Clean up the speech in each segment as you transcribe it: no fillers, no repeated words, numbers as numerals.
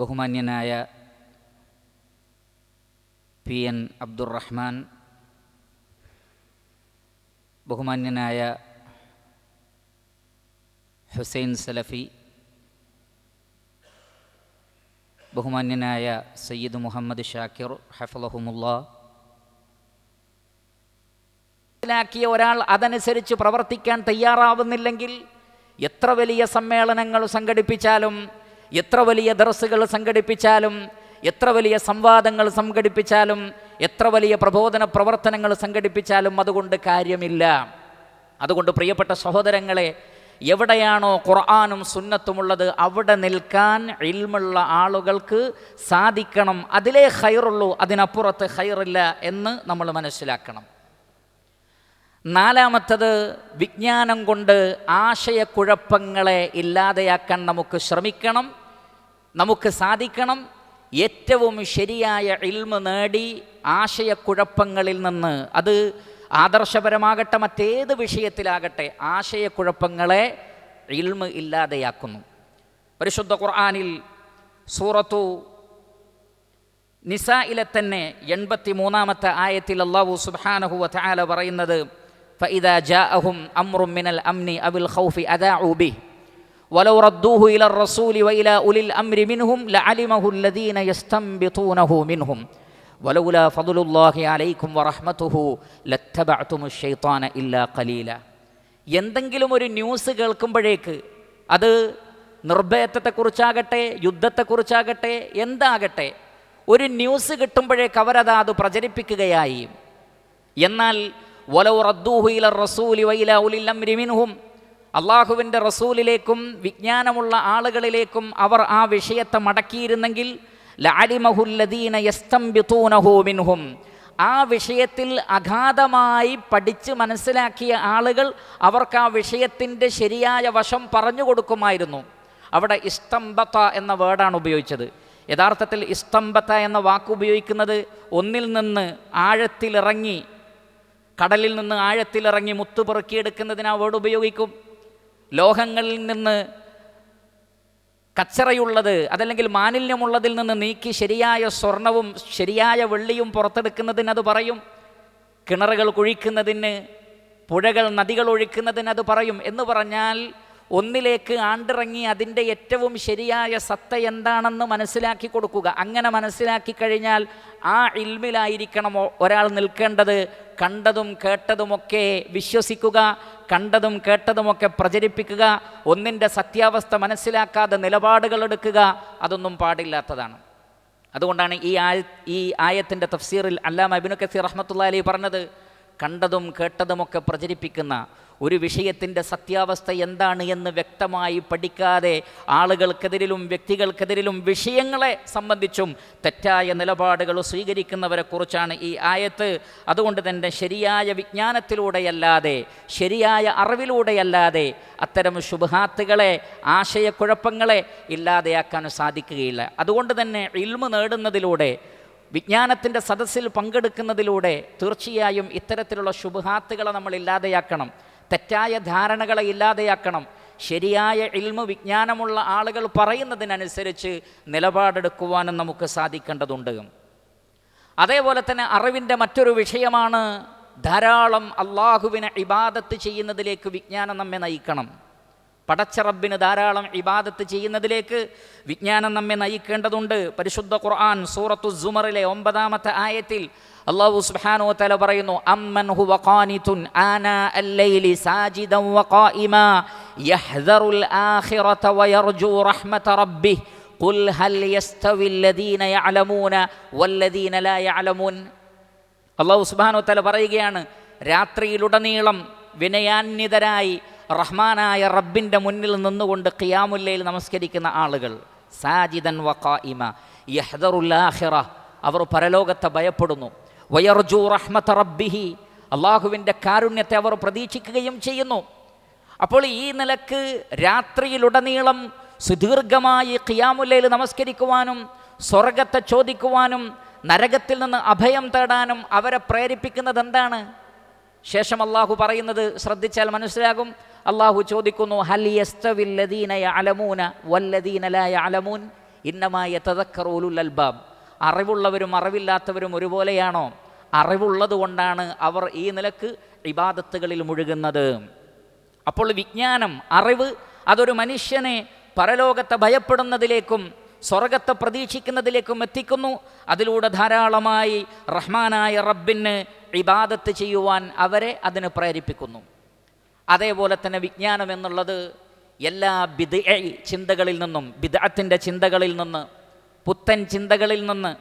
ബഹുമാന്യനായ PN അബ്ദുറഹ്മാൻ, ബഹുമാന്യനായ ഹുസൈൻ സലഫി, ബഹുമാന്യനായ സയ്യിദ് മുഹമ്മദ് ഷാക്കിർ ഹഫളഹുമുല്ലാ, ാക്കിയ ഒരാൾ അതനുസരിച്ച് പ്രവർത്തിക്കാൻ തയ്യാറാവുന്നില്ലെങ്കിൽ എത്ര വലിയ സമ്മേളനങ്ങൾ സംഘടിപ്പിച്ചാലും, എത്ര വലിയ ദർസുകൾ സംഘടിപ്പിച്ചാലും, എത്ര വലിയ സംവാദങ്ങൾ സംഘടിപ്പിച്ചാലും, എത്ര വലിയ പ്രബോധന പ്രവർത്തനങ്ങൾ സംഘടിപ്പിച്ചാലും അതുകൊണ്ട് കാര്യമില്ല. അതുകൊണ്ട് പ്രിയപ്പെട്ട സഹോദരങ്ങളെ, എവിടെയാണോ ഖുർആനും സുന്നത്തുമുള്ളത് അവിടെ നിൽക്കാൻ ഇൽമുള്ള ആളുകൾക്ക് സാധിക്കണം. അതിലേ ഖൈറുള്ളൂ, അതിനപ്പുറത്ത് ഖൈറില്ല എന്ന് നമ്മൾ മനസ്സിലാക്കണം. നാലാമത്തത്, വിജ്ഞാനം കൊണ്ട് ആശയക്കുഴപ്പങ്ങളെ ഇല്ലാതെയാക്കാൻ നമുക്ക് ശ്രമിക്കണം, നമുക്ക് സാധിക്കണം. ഏറ്റവും ശരിയായ ഇൽമ് നേടി ആശയക്കുഴപ്പങ്ങളിൽ നിന്ന്, അത് ആദർശപരമാകട്ടെ മറ്റേത് വിഷയത്തിലാകട്ടെ, ആശയക്കുഴപ്പങ്ങളെ ഇൽമ് ഇല്ലാതെയാക്കുന്നു. പരിശുദ്ധ ഖുർആനിൽ സൂറത്തു നിസായിലെ തന്നെ 83-ാമത്തെ ആയത്തിൽ അല്ലാഹു സുബ്ഹാനഹു വ തആല പറയുന്നത്, فإذا جاءهم أمر من الأمن أو الخوف أذاعوا به ولو ردوه إلى الرسول وإلى أولي الأمر منهم لعلمه الذين يستنبطونه منهم ولولا فضل الله عليكم ورحمته لاتبعتم الشيطان إلا قليلا. എന്തെങ്കിലും ഒരു ന്യൂസ് കേൾക്കുമ്പോഴേക്ക്, അത് നിർഭയത്വത്തെക്കുറിച്ചാകട്ടെ യുദ്ധത്തെക്കുറിച്ചാകട്ടെ എന്താകട്ടെ, ഒരു ന്യൂസ് കിട്ടുമ്പോഴേക്ക് അവരത് പ്രചരിപ്പിക്കുകയായി. എന്നാൽ വലൗ റദ്ദൂഹു ഇല റസൂലി വഇലാ ഉലിൽ അംരി മിൻഹും, അള്ളാഹുവിൻ്റെ റസൂലിലേക്കും വിജ്ഞാനമുള്ള ആളുകളിലേക്കും അവർ ആ വിഷയത്തെ മടക്കിയിരുന്നെങ്കിൽ ലഅലിമഹു അല്ലദീന യസ്തംബിതൂനഹു മിൻഹും, ആ വിഷയത്തിൽ അഗാധമായി പഠിച്ച് മനസ്സിലാക്കിയ ആളുകൾ അവർക്ക് ആ വിഷയത്തിൻ്റെ ശരിയായ വശം പറഞ്ഞു കൊടുക്കുമായിരുന്നു. അവിടെ ഇസ്തംബത എന്ന വേർഡാണ് ഉപയോഗിച്ചത്. യഥാർത്ഥത്തിൽ ഇസ്തംബത എന്ന വാക്ക് ഉപയോഗിക്കുന്നത് ഒന്നിൽ നിന്ന് ആഴത്തിലിറങ്ങി, കടലിൽ നിന്ന് ആഴത്തിലിറങ്ങി മുത്തു പെറുക്കിയെടുക്കുന്നതിന് ആ വേർഡ് ഉപയോഗിക്കും. ലോഹങ്ങളിൽ നിന്ന് കച്ചറയുള്ളത്, അതല്ലെങ്കിൽ മാലിന്യമുള്ളതിൽ നിന്ന് നീക്കി ശരിയായ സ്വർണവും ശരിയായ വെള്ളിയും പുറത്തെടുക്കുന്നതിന് അത് പറയും. കിണറുകൾ കുഴിക്കുന്നതിന്, പുഴകൾ നദികൾ ഒഴിക്കുന്നതിന് അത് പറയും. എന്ന് പറഞ്ഞാൽ ഒന്നിലേക്ക് ആണ്ടിറങ്ങി അതിൻ്റെ ഏറ്റവും ശരിയായ സത്ത എന്താണെന്ന് മനസ്സിലാക്കി കൊടുക്കുക. അങ്ങനെ മനസ്സിലാക്കി കഴിഞ്ഞാൽ ആ ഇൽമിലായിരിക്കണം ഒരാൾ നിൽക്കേണ്ടത്. കണ്ടതും കേട്ടതുമൊക്കെ വിശ്വസിക്കുക, കണ്ടതും കേട്ടതുമൊക്കെ പ്രചരിപ്പിക്കുക, ഒന്നിൻ്റെ സത്യാവസ്ഥ മനസ്സിലാക്കാതെ നിലപാടുകൾ എടുക്കുക, അതൊന്നും പാടില്ലാത്തതാണ്. അതുകൊണ്ടാണ് ഈ ആയത്തിൻ്റെ തഫ്സീറിൽ അല്ലാമ ഇബ്നു കസീർ റഹ്മത്തുള്ളാഹി അലൈഹി പറഞ്ഞത്, കണ്ടതും കേട്ടതുമൊക്കെ പ്രചരിപ്പിക്കുന്ന, ഒരു വിഷയത്തിൻ്റെ സത്യാവസ്ഥ എന്താണ് എന്ന് വ്യക്തമായി പഠിക്കാതെ ആളുകൾക്കെതിരിലും വ്യക്തികൾക്കെതിരിലും വിഷയങ്ങളെ സംബന്ധിച്ചും തെറ്റായ നിലപാടുകൾ സ്വീകരിക്കുന്നവരെ കുറിച്ചാണ് ഈ ആയത്ത്. അതുകൊണ്ട് തന്നെ ശരിയായ വിജ്ഞാനത്തിലൂടെയല്ലാതെ, ശരിയായ അറിവിലൂടെയല്ലാതെ അത്തരം ശുബ്ഹാത്തുകളെ, ആശയക്കുഴപ്പങ്ങളെ ഇല്ലാതെയാക്കാൻ സാധിക്കുകയില്ല. അതുകൊണ്ട് തന്നെ ഇൽമ് നേടുന്നതിലൂടെ, വിജ്ഞാനത്തിൻ്റെ സദസ്സിൽ പങ്കെടുക്കുന്നതിലൂടെ തീർച്ചയായും ഇത്തരത്തിലുള്ള ശുബ്ഹാത്തുകളെ നമ്മൾ ഇല്ലാതെയാക്കണം, തെറ്റായ ധാരണകളെ ഇല്ലാതെയാക്കണം. ശരിയായ ഇൽമു വിജ്ഞാനമുള്ള ആളുകൾ പറയുന്നതിനനുസരിച്ച് നിലപാടെടുക്കുവാനും നമുക്ക് സാധിക്കേണ്ടതുണ്ട്. അതേപോലെ തന്നെ അറിവിൻ്റെ മറ്റൊരു വിഷയമാണ്, ധാരാളം അള്ളാഹുവിനെ ഇബാദത്ത് ചെയ്യുന്നതിലേക്ക് വിജ്ഞാനം നമ്മെ നയിക്കണം. പടച്ച റബ്ബിന് ധാരാളം ഇബാദത്ത് ചെയ്യുന്നതിലേക്ക് വിജ്ഞാനം നമ്മെ നയിക്കേണ്ടതുണ്ട്. പരിശുദ്ധ ഖുർആൻ സൂറത്തു സുമറിലെ 9-ാമത്തെ ആയത്തിൽ അല്ലാഹു സുബ്ഹാനഹു വ തആല പറയുന്നു, അമ്മൻ ഹുവ ഖാനിതുൻ ആനാ അൽ-ലൈലി സാജിദൻ വഖായിമാ യഹ്ദറുൽ ആഖിറത വയർജു റഹ്മത റബ്ബിഹി ഖുൽ ഹൽ യസ്തവി അല്ലദീന യഅലമൂന വല്ലദീന ലാ യഅലമൂൻ. അല്ലാഹു സുബ്ഹാനഹു വ തആല പറയുകയാണ്, രാത്രിയിലുടനീളം വിനയാന്വിതരായി റഹ്മാനായ റബ്ബിൻ്റെ മുന്നിൽ നിന്നുകൊണ്ട് ഖിയാമുൽ ലൈൽ നമസ്കരിക്കുന്ന ആളുകൾ, സാജിദൻ വഖായിമ യഹ്ദറുൽ ആഖിറ, അവർ പരലോകത്തെ ഭയപ്പെടുന്നു, വയർജു റഹ്മത റബ്ബിഹി, അള്ളാഹുവിൻ്റെ കാരുണ്യത്തെ അവർ പ്രതീക്ഷിക്കുകയും ചെയ്യുന്നു. അപ്പോൾ ഈ നിലക്ക് രാത്രിയിലുടനീളം സുദീർഘമായി ഖിയാമുൽ ലൈൽ നമസ്കരിക്കുവാനും സ്വർഗത്തെ ചോദിക്കുവാനും നരകത്തിൽ നിന്ന് അഭയം തേടാനും അവരെ പ്രേരിപ്പിക്കുന്നത് എന്താണ്? ശേഷം അള്ളാഹു പറയുന്നത് ശ്രദ്ധിച്ചാൽ മനസ്സിലാകും. അള്ളാഹു ചോദിക്കുന്നു, ഹൽ യസ്തവിൽ ലദീന യഅലമൂന വല്ലദീന ലാ യഅലമൂൻ, ഇന്നമാ യതദക്കറു ഉലുൽ അൽബാബ്. അറിവുള്ളവരും അറിവില്ലാത്തവരും ഒരുപോലെയാണോ? അറിവുള്ളത് കൊണ്ടാണ് അവർ ഈ നിലക്ക് ഇബാദത്തുകളിൽ മുഴുകുന്നത്. അപ്പോൾ വിജ്ഞാനം, അറിവ്, അതൊരു മനുഷ്യനെ പരലോകത്തെ ഭയപ്പെടുന്നതിലേക്കും സ്വർഗത്തെ പ്രതീക്ഷിക്കുന്നതിലേക്കും എത്തിക്കുന്നു. അതിലൂടെ ധാരാളമായി റഹ്മാനായ റബ്ബിന് ഇബാദത്ത് ചെയ്യുവാൻ അവരെ അതിന് പ്രേരിപ്പിക്കുന്നു. അതേപോലെ തന്നെ വിജ്ഞാനം എന്നുള്ളത് എല്ലാ ബിദ്അ ചിന്തകളിൽ നിന്നും, ബിദ്അത്തിൻ്റെ ചിന്തകളിൽ നിന്ന്, പുത്തൻ ചിന്തകളിൽ നിന്ന്,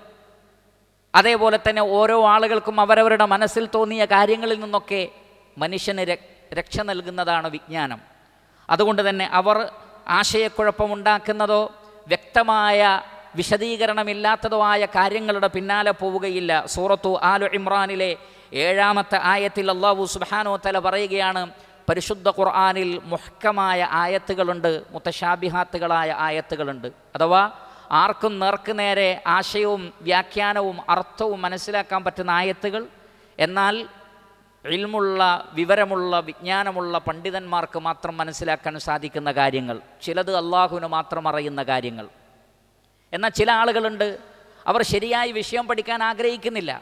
അതേപോലെ തന്നെ ഓരോ ആളുകൾക്കും അവരവരുടെ മനസ്സിൽ തോന്നിയ കാര്യങ്ങളിൽ നിന്നൊക്കെ മനുഷ്യന് രക്ഷ നൽകുന്നതാണ് വിജ്ഞാനം. അതുകൊണ്ട് തന്നെ അവർ ആശയക്കുഴപ്പമുണ്ടാക്കുന്നതോ വ്യക്തമായ വിശദീകരണമില്ലാത്തതോ ആയ കാര്യങ്ങളുടെ പിന്നാലെ പോവുകയില്ല. സൂറത്തു ആലു ഇമ്രാനിലെ 7-ാമത്തെ ആയത്തിൽ അല്ലാഹു സുബ്ഹാനഹു വ തആല പറയുകയാണ്, പരിശുദ്ധ ഖുർആനിൽ മുഹ്കമായ ആയത്തുകളുണ്ട്, മുതശാബിഹാത്തുകളായ ആയത്തുകളുണ്ട്. അഥവാ ആർക്കും നേർക്ക് നേരെ ആശയവും വ്യാഖ്യാനവും അർത്ഥവും മനസ്സിലാക്കാൻ പറ്റുന്ന ആയത്തുകൾ, എന്നാൽ ഇൽമുള്ള, വിവരമുള്ള, വിജ്ഞാനമുള്ള പണ്ഡിതന്മാർക്ക് മാത്രം മനസ്സിലാക്കാൻ സാധിക്കുന്ന കാര്യങ്ങൾ, ചിലത് അള്ളാഹുവിന് മാത്രം അറിയുന്ന കാര്യങ്ങൾ. എന്നാൽ ചില ആളുകളുണ്ട്, അവർ ശരിയായി വിഷയം പഠിക്കാൻ ആഗ്രഹിക്കുന്നില്ല,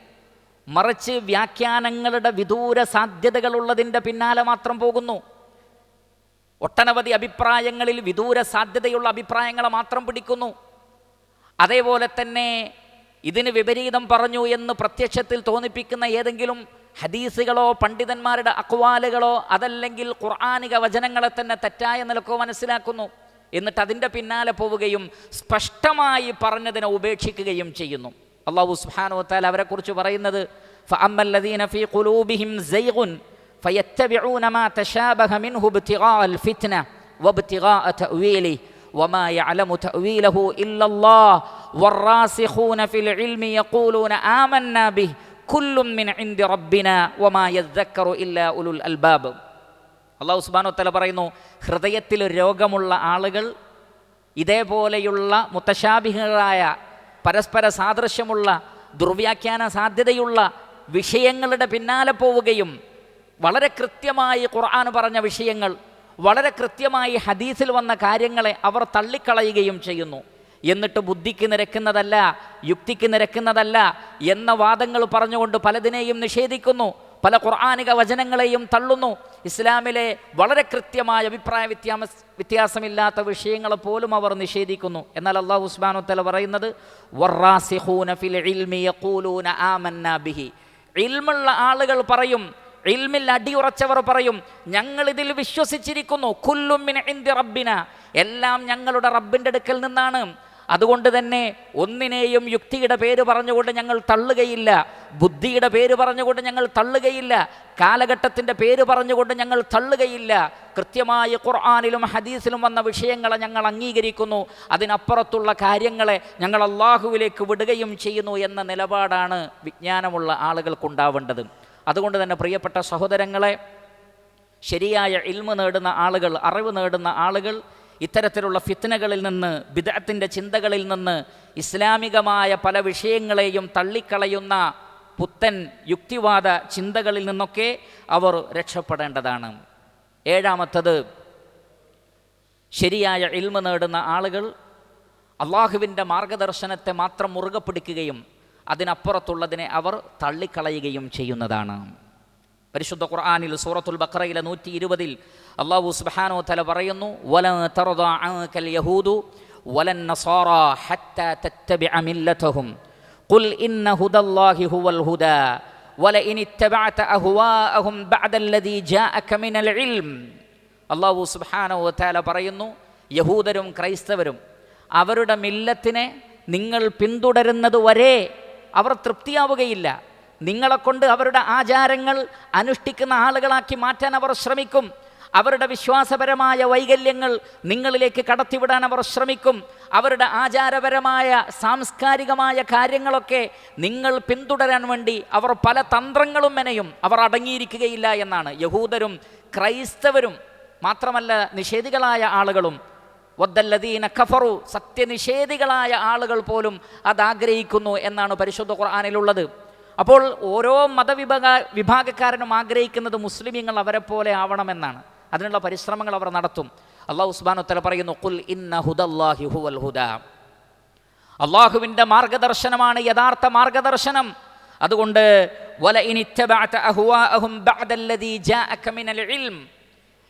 മറിച്ച് വ്യാഖ്യാനങ്ങളുടെ വിദൂര സാധ്യതകളുള്ളതിൻ്റെ പിന്നാലെ മാത്രം പോകുന്നു. ഒട്ടനവധി അഭിപ്രായങ്ങളിൽ വിദൂര സാധ്യതയുള്ള അഭിപ്രായങ്ങളെ മാത്രം പിടിക്കുന്നു. അതേപോലെ തന്നെ ഇതിന് വിപരീതം പറഞ്ഞു എന്ന് പ്രത്യക്ഷത്തിൽ തോന്നിപ്പിക്കുന്ന ഏതെങ്കിലും ഹദീസുകളോ പണ്ഡിതന്മാരുടെ അക്വാലുകളോ അതല്ലെങ്കിൽ ഖുർആനിക വചനങ്ങളെ തന്നെ തെറ്റായ നിലക്കോ മനസ്സിലാക്കുന്നു. എന്നിട്ട് അതിൻ്റെ പിന്നാലെ പോവുകയും സ്പഷ്ടമായി പറഞ്ഞതിനെ ഉപേക്ഷിക്കുകയും ചെയ്യുന്നു. അല്ലാഹു സുബ്ഹാനഹു വ തആല അവരെക്കുറിച്ച് പറയുന്നത്, ഫഅമ്മല്ലദീന ഫീ ഖുലൂബിഹിം സൈഗുൻ ഫയത്തബിഊന മാ തശാബഹ മിൻഹു ഇബ്തിഗാഅൽ ഫിത്ന വബ്തിഗാഅ തഅവീലിഹി വമാ യഅലമു തഅവീലഹു ഇല്ലല്ലാഹ് വറാസിഖൂന ഫിൽ ഇൽമി യഖൂലൂന ആമന്നാ ബിഹി കുല്ലും മിൻ ഇൻദി റബ്ബിനാ വമാ യദ്ദക്കറു ഇല്ലാ ഉലുൽ അൽബാബ്. അല്ലാഹു സുബ്ഹാനഹു വ തആല പറയുന്നു, ഹൃദയത്തിൽ രോഗമുള്ള ആളുകൾ ഇതേപോലെയുള്ള മുതശാബിഹകളായ, പരസ്പര സാദൃശ്യമുള്ള, ദുർവ്യാഖ്യാന സാധ്യതയുള്ള വിഷയങ്ങളുടെ പിന്നാലെ പോവുകയും വളരെ കൃത്യമായി ഖുർആൻ പറഞ്ഞ വിഷയങ്ങൾ, വളരെ കൃത്യമായി ഹദീസിൽ വന്ന കാര്യങ്ങളെ അവർ തള്ളിക്കളയുകയും ചെയ്യുന്നു. എന്നിട്ട് ബുദ്ധിക്ക് നിരക്കുന്നതല്ല, യുക്തിക്ക് നിരക്കുന്നതല്ല എന്ന വാദങ്ങൾ പറഞ്ഞുകൊണ്ട് പലതിനെയും നിഷേധിക്കുന്നു, പല ഖുർആനിക വചനങ്ങളെയും തള്ളുന്നു. ഇസ്ലാമിലെ വളരെ കൃത്യമായ അഭിപ്രായ വ്യത്യാസമില്ലാത്ത വിഷയങ്ങളെ പോലും അവർ നിഷേധിക്കുന്നു. എന്നാൽ അല്ലാഹു സുബ്ഹാനഹു വ തആല പറയുന്നത്, വറാസിഖൂന ഫിൽ ഇൽമി യഖൂലൂന ആമന്നാ ബിഹി. ഇൽമുള്ള ആളുകൾ പറയും, ഇൽമിൽ അടിയുറച്ചവർ പറയും, ഞങ്ങളിതിൽ വിശ്വസിച്ചിരിക്കുന്നു. കുല്ലും മിൻ ഇൻദി റബ്ബിന, എല്ലാം ഞങ്ങളുടെ റബ്ബിൻ്റെ അടുക്കൽ നിന്നാണ്. അതുകൊണ്ട് തന്നെ ഒന്നിനെയും യുക്തിയുടെ പേര് പറഞ്ഞുകൊണ്ട് ഞങ്ങൾ തള്ളുകയില്ല, ബുദ്ധിയുടെ പേര് പറഞ്ഞുകൊണ്ട് ഞങ്ങൾ തള്ളുകയില്ല, കാലഘട്ടത്തിൻ്റെ പേര് പറഞ്ഞുകൊണ്ട് ഞങ്ങൾ തള്ളുകയില്ല. കൃത്യമായി ഖുർആനിലും ഹദീസിലും വന്ന വിഷയങ്ങളെ ഞങ്ങൾ അംഗീകരിക്കുന്നു, അതിനപ്പുറത്തുള്ള കാര്യങ്ങളെ ഞങ്ങൾ അള്ളാഹുവിലേക്ക് വിടുകയും ചെയ്യുന്നു എന്ന നിലപാടാണ് വിജ്ഞാനമുള്ള ആളുകൾക്കുണ്ടാവേണ്ടത്. അതുകൊണ്ട് തന്നെ പ്രിയപ്പെട്ട സഹോദരങ്ങളെ, ശരിയായ ഇൽമ് നേടുന്ന ആളുകൾ, അറിവ് നേടുന്ന ആളുകൾ ഇത്തരത്തിലുള്ള ഫിത്നകളിൽ നിന്ന്, ബിദ്അത്തിൻ്റെ ചിന്തകളിൽ നിന്ന്, ഇസ്ലാമികമായ പല വിഷയങ്ങളെയും തള്ളിക്കളയുന്ന പുത്തൻ യുക്തിവാദ ചിന്തകളിൽ നിന്നൊക്കെ അവർ രക്ഷപ്പെടേണ്ടതാണ്. 7-ാമത്തത്, ശരിയായ ഇൽമ് നേടുന്ന ആളുകൾ അള്ളാഹുവിൻ്റെ മാർഗദർശനത്തെ മാത്രം മുറുകെ പിടിക്കുകയും അതിനപ്പുറത്തുള്ളതിനെ അവർ തള്ളിക്കളയുകയും ചെയ്യുന്നതാണ്. പരിശുദ്ധ ഖുർആനിൽ സൂറത്തുൽ ബഖറയിലെ 120 അല്ലാഹു സുബ്ഹാനഹു വ തആല പറയുന്നു, വലൻ തർദാ അൻകൽ യഹൂദു വലൻ നസാറാ ഹത്താ തത്തബിഅ മില്ലതഹും ഖുൽ ഇന്ന ഹുദല്ലാഹി ഹുവൽ ഹുദാ വലഇൻ ഇത്തബഅത അഹ്വാഅഹും ബഅദല്ലദീ ജാഅക മിനൽ ഇൽം. അല്ലാഹു സുബ്ഹാനഹു വ തആല പറയുന്നു, യഹൂദരും ക്രൈസ്തവരും അവരുടെ മില്ലത്തിനെ നിങ്ങൾ പിന്തുടരുന്നത് വരെ അവർ തൃപ്തിയാവുകയില്ല. നിങ്ങളെക്കൊണ്ട് അവരുടെ ആചാരങ്ങൾ അനുഷ്ഠിക്കുന്ന ആളുകളാക്കി മാറ്റാൻ അവർ ശ്രമിക്കും. അവരുടെ വിശ്വാസപരമായ വൈകല്യങ്ങൾ നിങ്ങളിലേക്ക് കടത്തിവിടാൻ അവർ ശ്രമിക്കും. അവരുടെ ആചാരപരമായ സാംസ്കാരികമായ കാര്യങ്ങളൊക്കെ നിങ്ങൾ പിന്തുടരാൻ വേണ്ടി അവർ പല തന്ത്രങ്ങളും മെനയും. അവർ അടങ്ങിയിരിക്കുകയില്ല എന്നാണ്. യഹൂദരും ക്രൈസ്തവരും മാത്രമല്ല, നിഷേധികളായ ആളുകളും, വദ്ദല്ലദീന കഫറു, സത്യനിഷേധികളായ ആളുകൾ പോലും അതാഗ്രഹിക്കുന്നു എന്നാണ് പരിശുദ്ധ ഖുർആനിലുള്ളത്. അപ്പോൾ ഓരോ വിഭാഗക്കാരനും ആഗ്രഹിക്കുന്നത് മുസ്ലിമീങ്ങൾ അവരെ പോലെ ആവണമെന്നാണ്. അതിനുള്ള പരിശ്രമങ്ങൾ അവർ നടത്തും. അല്ലാഹു സുബ്ഹാനഹു വ തആല പറയുന്നു, ഖുൽ ഇന്ന ഹുദല്ലാഹി ഹുവൽ ഹുദാ. അള്ളാഹുവിൻ്റെ മാർഗദർശനമാണ് യഥാർത്ഥ മാർഗദർശനം. അതുകൊണ്ട് വലഇൻ ഇത്തബഅത അഹ്വാഅഹും ബഅദല്ലദീ ജാഅക മിനൽ ഇൽം,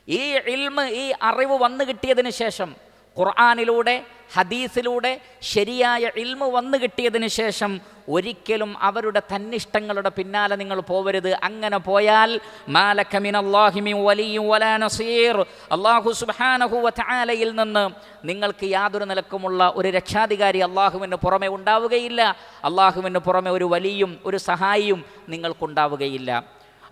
ഈ ഇൽമ്, ഈ അറിവ് വന്നു കിട്ടിയതിന് ശേഷം, ഖുർആനിലൂടെ ഹദീസിലൂടെ ശരിയായ ഇൽമ് വന്നു കിട്ടിയതിന് ശേഷം ഒരിക്കലും അവരുടെ തന്നിഷ്ടങ്ങളുടെ പിന്നാലെ നിങ്ങൾ പോവരുത്. അങ്ങനെ പോയാൽ മാലക മിനല്ലാഹി മിൻ വലിയ്യിൻ വലാ നസീർ, അല്ലാഹു സുബ്ഹാനഹു വ തആലയിൽ നിന്ന് നിങ്ങൾക്ക് യാതൊരു നിലക്കുമുള്ള ഒരു രക്ഷാധികാരി അള്ളാഹുവിന് പുറമെ ഉണ്ടാവുകയില്ല. അള്ളാഹുവിന് പുറമെ ഒരു വലിയും ഒരു സഹായിയും നിങ്ങൾക്കുണ്ടാവുകയില്ല.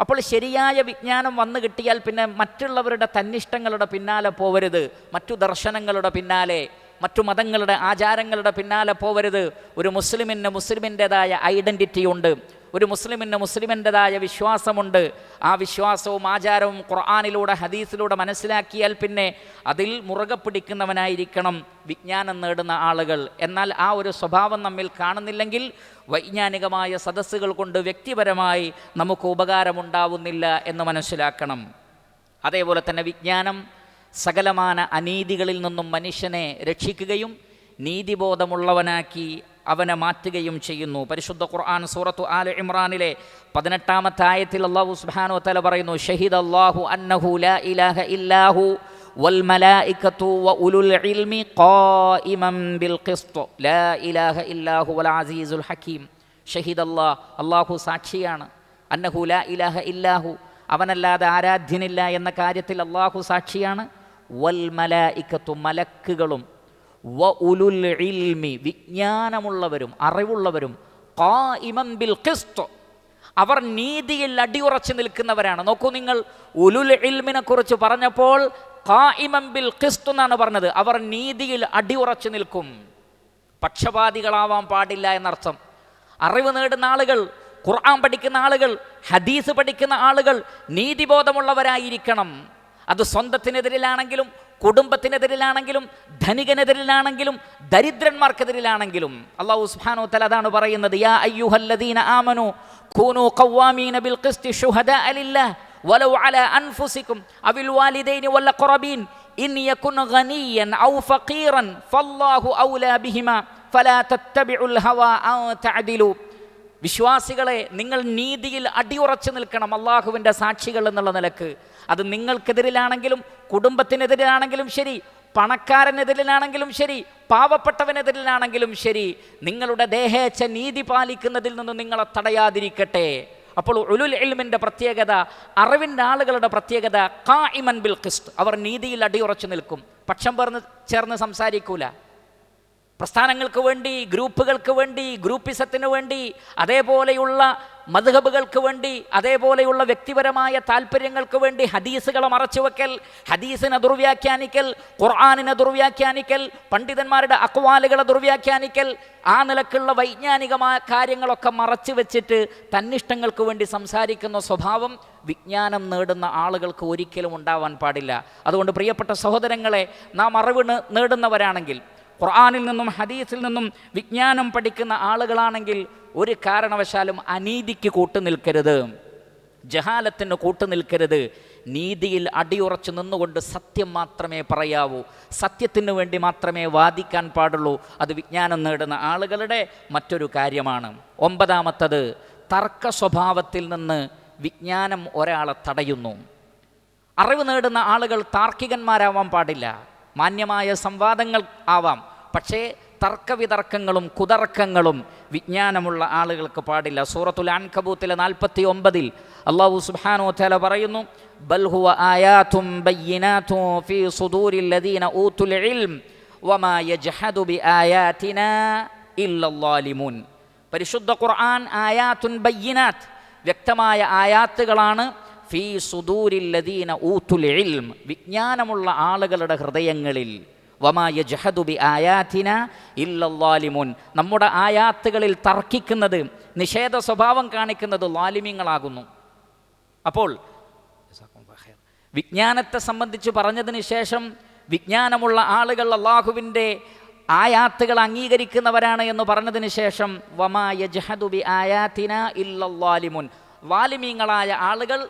അപ്പോൾ ശരിയായ വിജ്ഞാനം വന്നു കിട്ടിയാൽ പിന്നെ മറ്റുള്ളവരുടെ തന്നിഷ്ടങ്ങളുടെ പിന്നാലെ പോവരുത്, മറ്റു ദർശനങ്ങളുടെ പിന്നാലെ, മറ്റു മതങ്ങളുടെ ആചാരങ്ങളുടെ പിന്നാലെ പോവരുത്. ഒരു മുസ്ലിമിന് മുസ്ലിമിൻ്റെതായ ഐഡൻറ്റിറ്റി ഉണ്ട്, ഒരു മുസ്ലിമിന് മുസ്ലിമിൻ്റെതായ വിശ്വാസമുണ്ട്. ആ വിശ്വാസവും ആചാരവും ഖുർആനിലൂടെ ഹദീസിലൂടെ മനസ്സിലാക്കിയാൽ പിന്നെ അതിൽ മുറുകെ പിടിക്കുന്നവനായിരിക്കണം വിജ്ഞാനം നേടുന്ന ആളുകൾ. എന്നാൽ ആ ഒരു സ്വഭാവം നമ്മിൽ കാണുന്നില്ലെങ്കിൽ വൈജ്ഞാനികമായ സദസ്സുകൾ കൊണ്ട് വ്യക്തിപരമായി നമുക്ക് ഉപകാരമുണ്ടാവുന്നില്ല എന്ന് മനസ്സിലാക്കണം. അതേപോലെ തന്നെ വിജ്ഞാനം സകലമാന അനീതികളിൽ നിന്നും മനുഷ്യനെ രക്ഷിക്കുകയും നീതിബോധമുള്ളവനാക്കി അവനെ മാറ്റുകയും ചെയ്യുന്നു. പരിശുദ്ധ ഖുർആൻ സൂറത്തു ആല ഇമ്രാനിലെ 18-ാമത്തെ ആയത്തിൽ അല്ലാഹു സുബ്ഹാനഹു വ തആല പറയുന്നു, ഷഹിദല്ലാഹു അന്നഹു ലാ ഇലാഹ ഇല്ലാഹു വൽ മലായികതു വ ഉലുൽ ഇൽമി ഖായിമൻ ബിൽ ഖിസ്ത് ലാ ഇലാഹ ഇല്ലാഹു വൽ അസീസുൽ ഹകീം. ഷഹിദല്ലാഹ്, അല്ലാഹു സാക്ഷിയാണ്, അന്നഹു ലാ ഇലാഹ ഇല്ലാഹു, അവനല്ലാതെ ആരാധ്യനില്ല എന്ന കാര്യത്തിൽ അല്ലാഹു സാക്ഷിയാണ്. വൽ മലായികതു, മലക്കുകളും, വ ഉലുൽ ഇൽമി, വിജ്ഞാനമുള്ളവരും അറിവുള്ളവരും, ഖായിമൻ ബിൽ ഖിസ്ത്, അവർ നീതിയിൽ അടിയുറച്ചു നിൽക്കുന്നവരാണ്. നോക്കൂ നിങ്ങൾ, ഉലുൽ ഇൽമിനെ കുറിച്ച് പറഞ്ഞപ്പോൾ ഖായിമൻ ബിൽ ഖിസ്ത് എന്നാണ് പറഞ്ഞത്. അവർ നീതിയിൽ അടിയുറച്ചു നിൽക്കും, പക്ഷപാതികളാവാൻ പാടില്ല എന്നർത്ഥം. അറിവ് നേടുന്ന ആളുകൾ, ഖുർആൻ പഠിക്കുന്ന ആളുകൾ, ഹദീസ് പഠിക്കുന്ന ആളുകൾ നീതിബോധമുള്ളവരായിരിക്കണം. അത് സ്വന്തത്തിനെതിരിലാണെങ്കിലും കുടുംബത്തിനെതിരിലാണെങ്കിലും ധനികനെതിരിലാണെങ്കിലും ദരിദ്രന്മാർക്കെതിരിലാണെങ്കിലും. അല്ലാഹു സുബ്ഹാനഹു വ തആല അതാണ് പറയുന്നത്, യാ അയ്യുഹല്ലദീന ആമനു കൂനൂ ഖവ്വാമീന ബിൽ ഖിസ്തി ശുഹദാഅ ലില്ലാഹ് വലൗ അലാ അൻഫുസികും അവിൽ വാലിദൈനി വൽ അഖറബീൻ ഇൻ യകുൻ ഗനിയ്യൻ ഔ ഫഖീറൻ ഫല്ലാഹു ഔലാ ബിഹിമാ ഫലാ തത്തബിഉൽ ഹവാ അൻ തഅദിലു. വിശ്വാസികളെ, നിങ്ങൾ നീതിയിൽ അടിയുറച്ചു നിൽക്കണം, അള്ളാഹുവിൻ്റെ സാക്ഷികൾ എന്നുള്ള നിലക്ക്. അത് നിങ്ങൾക്കെതിരിലാണെങ്കിലും കുടുംബത്തിനെതിരിലാണെങ്കിലും ശരി, പണക്കാരനെതിരിലാണെങ്കിലും ശരി, പാവപ്പെട്ടവനെതിരിലാണെങ്കിലും ശരി, നിങ്ങളുടെ ദേഹേച്ഛ നീതി പാലിക്കുന്നതിൽ നിന്ന് നിങ്ങളെ തടയാതിരിക്കട്ടെ. അപ്പോൾ ഉലുൽ ഇൽമിൻ്റെ പ്രത്യേകത, അറിവിൻ്റെ ആളുകളുടെ പ്രത്യേകത ഖായിമൻ ബിൽ ഖിസ്ത്, അവർ നീതിയിൽ അടിയുറച്ചു നിൽക്കും, പക്ഷം ചേർന്ന് സംസാരിക്കൂല. പ്രസ്ഥാനങ്ങൾക്ക് വേണ്ടി, ഗ്രൂപ്പുകൾക്ക് വേണ്ടി, ഗ്രൂപ്പിസത്തിന് വേണ്ടി, അതേപോലെയുള്ള മദ്ഹബുകൾക്ക് വേണ്ടി, അതേപോലെയുള്ള വ്യക്തിപരമായ താല്പര്യങ്ങൾക്ക് വേണ്ടി ഹദീസുകളെ മറച്ചുവെക്കൽ, ഹദീസിനെ ദുർവ്യാഖ്യാനിക്കൽ, ഖുർആനിനെ ദുർവ്യാഖ്യാനിക്കൽ, പണ്ഡിതന്മാരുടെ അക്വാലുകളെ ദുർവ്യാഖ്യാനിക്കൽ, ആ നിലക്കുള്ള വൈജ്ഞാനികമായ കാര്യങ്ങളൊക്കെ മറച്ചു വെച്ചിട്ട് തന്നിഷ്ടങ്ങൾക്ക് വേണ്ടി സംസാരിക്കുന്ന സ്വഭാവം വിജ്ഞാനം നേടുന്ന ആളുകൾക്ക് ഒരിക്കലും ഉണ്ടാവാൻ പാടില്ല. അതുകൊണ്ട് പ്രിയപ്പെട്ട സഹോദരങ്ങളെ, നാം അറിവ് നേടുന്നവരാണെങ്കിൽ, ഖുർആനിൽ നിന്നും ഹദീസിൽ നിന്നും വിജ്ഞാനം പഠിക്കുന്ന ആളുകളാണെങ്കിൽ ഒരു കാരണവശാലും അനീതിക്ക് കൂട്ടുനിൽക്കരുത്, ജഹാലത്തിന് കൂട്ടുനിൽക്കരുത്. നീതിയിൽ അടിയുറച്ചു നിന്നുകൊണ്ട് സത്യം മാത്രമേ പറയാവൂ, സത്യത്തിന് വേണ്ടി മാത്രമേ വാദിക്കാൻ പാടുള്ളൂ. അത് വിജ്ഞാനം നേടുന്ന ആളുകളുടെ മറ്റൊരു കാര്യമാണ്. 9-ാമത്തത്, തർക്ക സ്വഭാവത്തിൽ നിന്ന് വിജ്ഞാനം ഒരാളെ തടയുന്നു. അറിവ് നേടുന്ന ആളുകൾ താർക്കികന്മാരാവാൻ പാടില്ല. മാന്യമായ സംവാദങ്ങൾ ആവാം, പക്ഷേ തർക്കവിതർക്കങ്ങളും കുതർക്കങ്ങളും വിജ്ഞാനമുള്ള ആളുകൾക്ക് പാടില്ല. സൂറത്തുൽ അൻകബൂത്തിലെ 49-ൽ അല്ലാഹു സുബ്ഹാനഹു വ തആല പറയുന്നു, ബൽ ഹുവ ആയാതും ബയ്യിനാതും ഫീ സുദൂരിൽ ലദീന ഊതുൽ ഇൽം വമാ യജ്ഹദു ബിആയാതിനാ ഇല്ലല്ലാലിമൂൻ. പരിശുദ്ധ ഖുർആൻ ആയാതുൻ ബയ്യിനാത്ത്, വ്യക്തമായ ആയാത്തുകളാണ്. ഫീ സുദൂരിൽ ലദീന ഊതുൽ ഇൽം, വിജ്ഞാനമുള്ള ആളുകളുടെ ഹൃദയങ്ങളിൽ. വമാ യജ്ഹദു ബിആയാതിനാ ഇല്ലല്ലാലിമൂൻ, നമ്മുടെ ആയാത്തുകളിൽ തർക്കിക്കുന്നത്, നിഷേധ സ്വഭാവം കാണിക്കുന്നത് ലാലിമീങ്ങളാകുന്നു. അപ്പോൾ വിജ്ഞാനത്തെ സംബന്ധിച്ച് പറഞ്ഞതിന് ശേഷം വിജ്ഞാനമുള്ള ആളുകൾ അള്ളാഹുവിൻ്റെ ആയാത്തുകൾ അംഗീകരിക്കുന്നവരാണ് എന്ന് പറഞ്ഞതിന് ശേഷം വമാ യജ്ഹദു ബിആയാതിനാ ഇല്ലല്ലാലിമൂൻ, ലാലിമീങ്ങളായ ആളുകൾ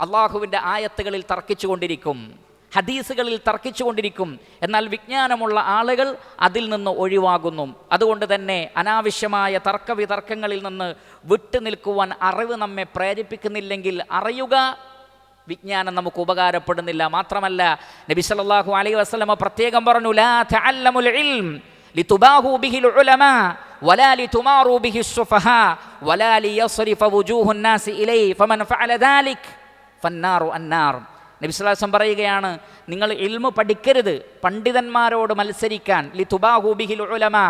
അള്ളാഹുവിൻ്റെ ആയത്തുകളിൽ തർക്കിച്ചു കൊണ്ടിരിക്കും. ഹദീസുകളിൽ തർക്കിച്ചുകൊണ്ടിരിക്കും. എന്നാൽ വിജ്ഞാനമുള്ള ആളുകൾ അതിൽ നിന്ന് ഒഴിവാകുന്നു. അതുകൊണ്ട് തന്നെ അനാവശ്യമായ തർക്കവിതർക്കങ്ങളിൽ നിന്ന് വിട്ടുനിൽക്കുവാൻ അറിവ് നമ്മെ പ്രേരിപ്പിക്കുന്നില്ലെങ്കിൽ അറിയുക, വിജ്ഞാനം നമുക്ക് ഉപകാരപ്പെടുന്നില്ല. മാത്രമല്ല നബി സല്ലല്ലാഹു അലൈഹി വസല്ലമ പ്രത്യേകം പറഞ്ഞു, ലാ തഅല്ലമുൽ ഇൽം ലിതുബാഹു ബിഹിൽ ഉലമാ വലാ ലിതുമാറു ബിഹിസ് സുഫഹാ വലാ ലിയസ്രിഫ വുജൂഹുൻ നാസി ഇലൈഹി ഫമൻ ഫഅല ദാലിക് ഫന്നാറു അന്നാർ. നബി സല്ലല്ലാഹു അലൈഹി വസല്ലം പറയുകയാണ്, നിങ്ങൾ ഇൽമു പഠിക്കരുത് പണ്ഡിതന്മാരോട് മത്സരിക്കാൻ. ലിതുബാഹു ബിഹിൽ ഉലമാ,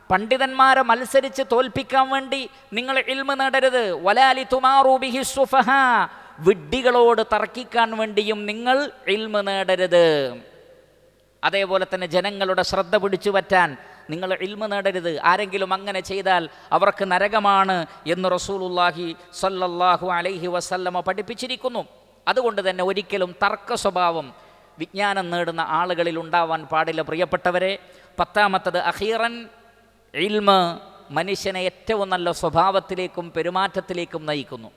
പണ്ഡിതന്മാരെ മത്സരിച്ച് തോൽപ്പിക്കാൻ വേണ്ടി നിങ്ങൾ ഇൽമു നേടരുത്. വലാ ലിതുമാറു ബിഹിസ് സുഫഹാ, വിഡ്ഢികളോട് തർക്കിക്കാൻ വേണ്ടിയും നിങ്ങൾ ഇൽമു നേടരുത്. അതേപോലെ തന്നെ ജനങ്ങളുടെ ശ്രദ്ധ പിടിച്ചു പറ്റാൻ നിങ്ങൾ ഇൽമു നേടരുത്. ആരെങ്കിലും അങ്ങനെ ചെയ്താൽ അവർക്ക് നരകമാണ് എന്ന് റസൂലുള്ളാഹി സ്വല്ലല്ലാഹു അലൈഹി വസല്ലമ പഠിപ്പിച്ചിരിക്കുന്നു. അതുകൊണ്ട് തന്നെ ഒരിക്കലും തർക്ക സ്വഭാവം വിജ്ഞാനം നേടുന്ന ആളുകളിൽ ഉണ്ടാവാൻ പാടില്ല. പ്രിയപ്പെട്ടവരെ, 10ാമത്തത് അഖീറൻ, ഇൽമ് മനുഷ്യനെ ഏറ്റവും നല്ല സ്വഭാവത്തിലേക്കും പെരുമാറ്റത്തിലേക്കും നയിക്കുന്നു.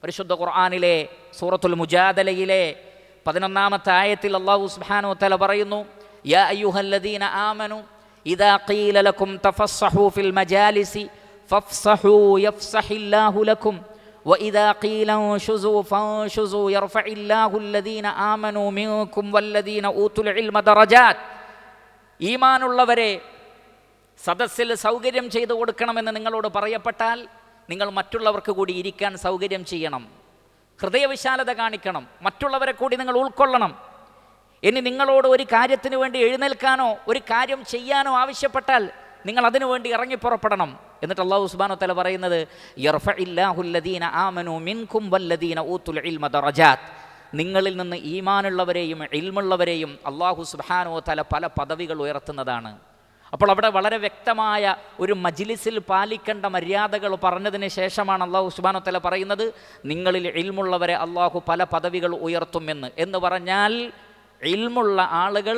പരിശുദ്ധ ഖുർആനിലെ സൂറത്തുൽ മുജാദലയിലെ 11ാമത്തെ ആയത്തിൽ അല്ലാഹു സുബ്ഹാനഹു വ തആല പറയുന്നു, യാ അയ്യുഹല്ലദീന ആമനു ഇദാ ഖീല ലക്കും തഫസ്സഹു ഫിൽ മജാലിസി ഫഫ്സഹു യഫ്സഹില്ലാഹു ലക്കും വഇദാ ഖീല അൻശുസു ഫൻശുസു യർഫഇല്ലാഹു അല്ലദീന ആമനു മിൻകും വല്ലദീന ഊതുൽ ഇൽമ ദറജാത്ത്. ഈമാനുള്ളവരെ സദസ്സിൽ സൗകര്യം ചെയ്തു കൊടുക്കണമെന്ന് നിങ്ങളോട് പറയപ്പെട്ടാൽ നിങ്ങൾ മറ്റുള്ളവർക്ക് കൂടി ഇരിക്കാൻ സൗകര്യം ചെയ്യണം, ഹൃദയവിശാലത കാണിക്കണം, മറ്റുള്ളവരെ കൂടി നിങ്ങൾ ഉൾക്കൊള്ളണം. ഇനി നിങ്ങളോട് ഒരു കാര്യത്തിന് വേണ്ടി എഴുന്നേൽക്കാനോ ഒരു കാര്യം ചെയ്യാനോ ആവശ്യപ്പെട്ടാൽ നിങ്ങൾ അതിനു വേണ്ടി ഇറങ്ങി പുറപ്പെടണം. എന്നിട്ട് അല്ലാഹു സുബ്ഹാനഹു വ തആല പറയുന്നത്, യർഫഇല്ലാഹു അല്ലദീന ആമനു മിൻകും വല്ലദീന ഊതുൽ ഇൽമ ദറജാത്ത്. നിങ്ങളിൽ നിന്ന് ഈമാനുള്ളവരെയും ഇൽമുള്ളവരെയും അല്ലാഹു സുബ്ഹാനഹു വ തആല പല പദവികൾ ഉയർത്തുന്നതാണ്. അപ്പോൾ അവിടെ വളരെ വ്യക്തമായ ഒരു മജ്ലിസിൽ പാലിക്കേണ്ട മര്യാദകൾ പറഞ്ഞതിന് ശേഷമാണ് അല്ലാഹു സുബ്ഹാനഹു വ തആല പറയുന്നത്, നിങ്ങളിൽ ഇൽമുള്ളവരെ അല്ലാഹു പല പദവികൾ ഉയർത്തുമെന്ന്. എന്ന് പറഞ്ഞാൽ ഇൽമുള്ള ആളുകൾ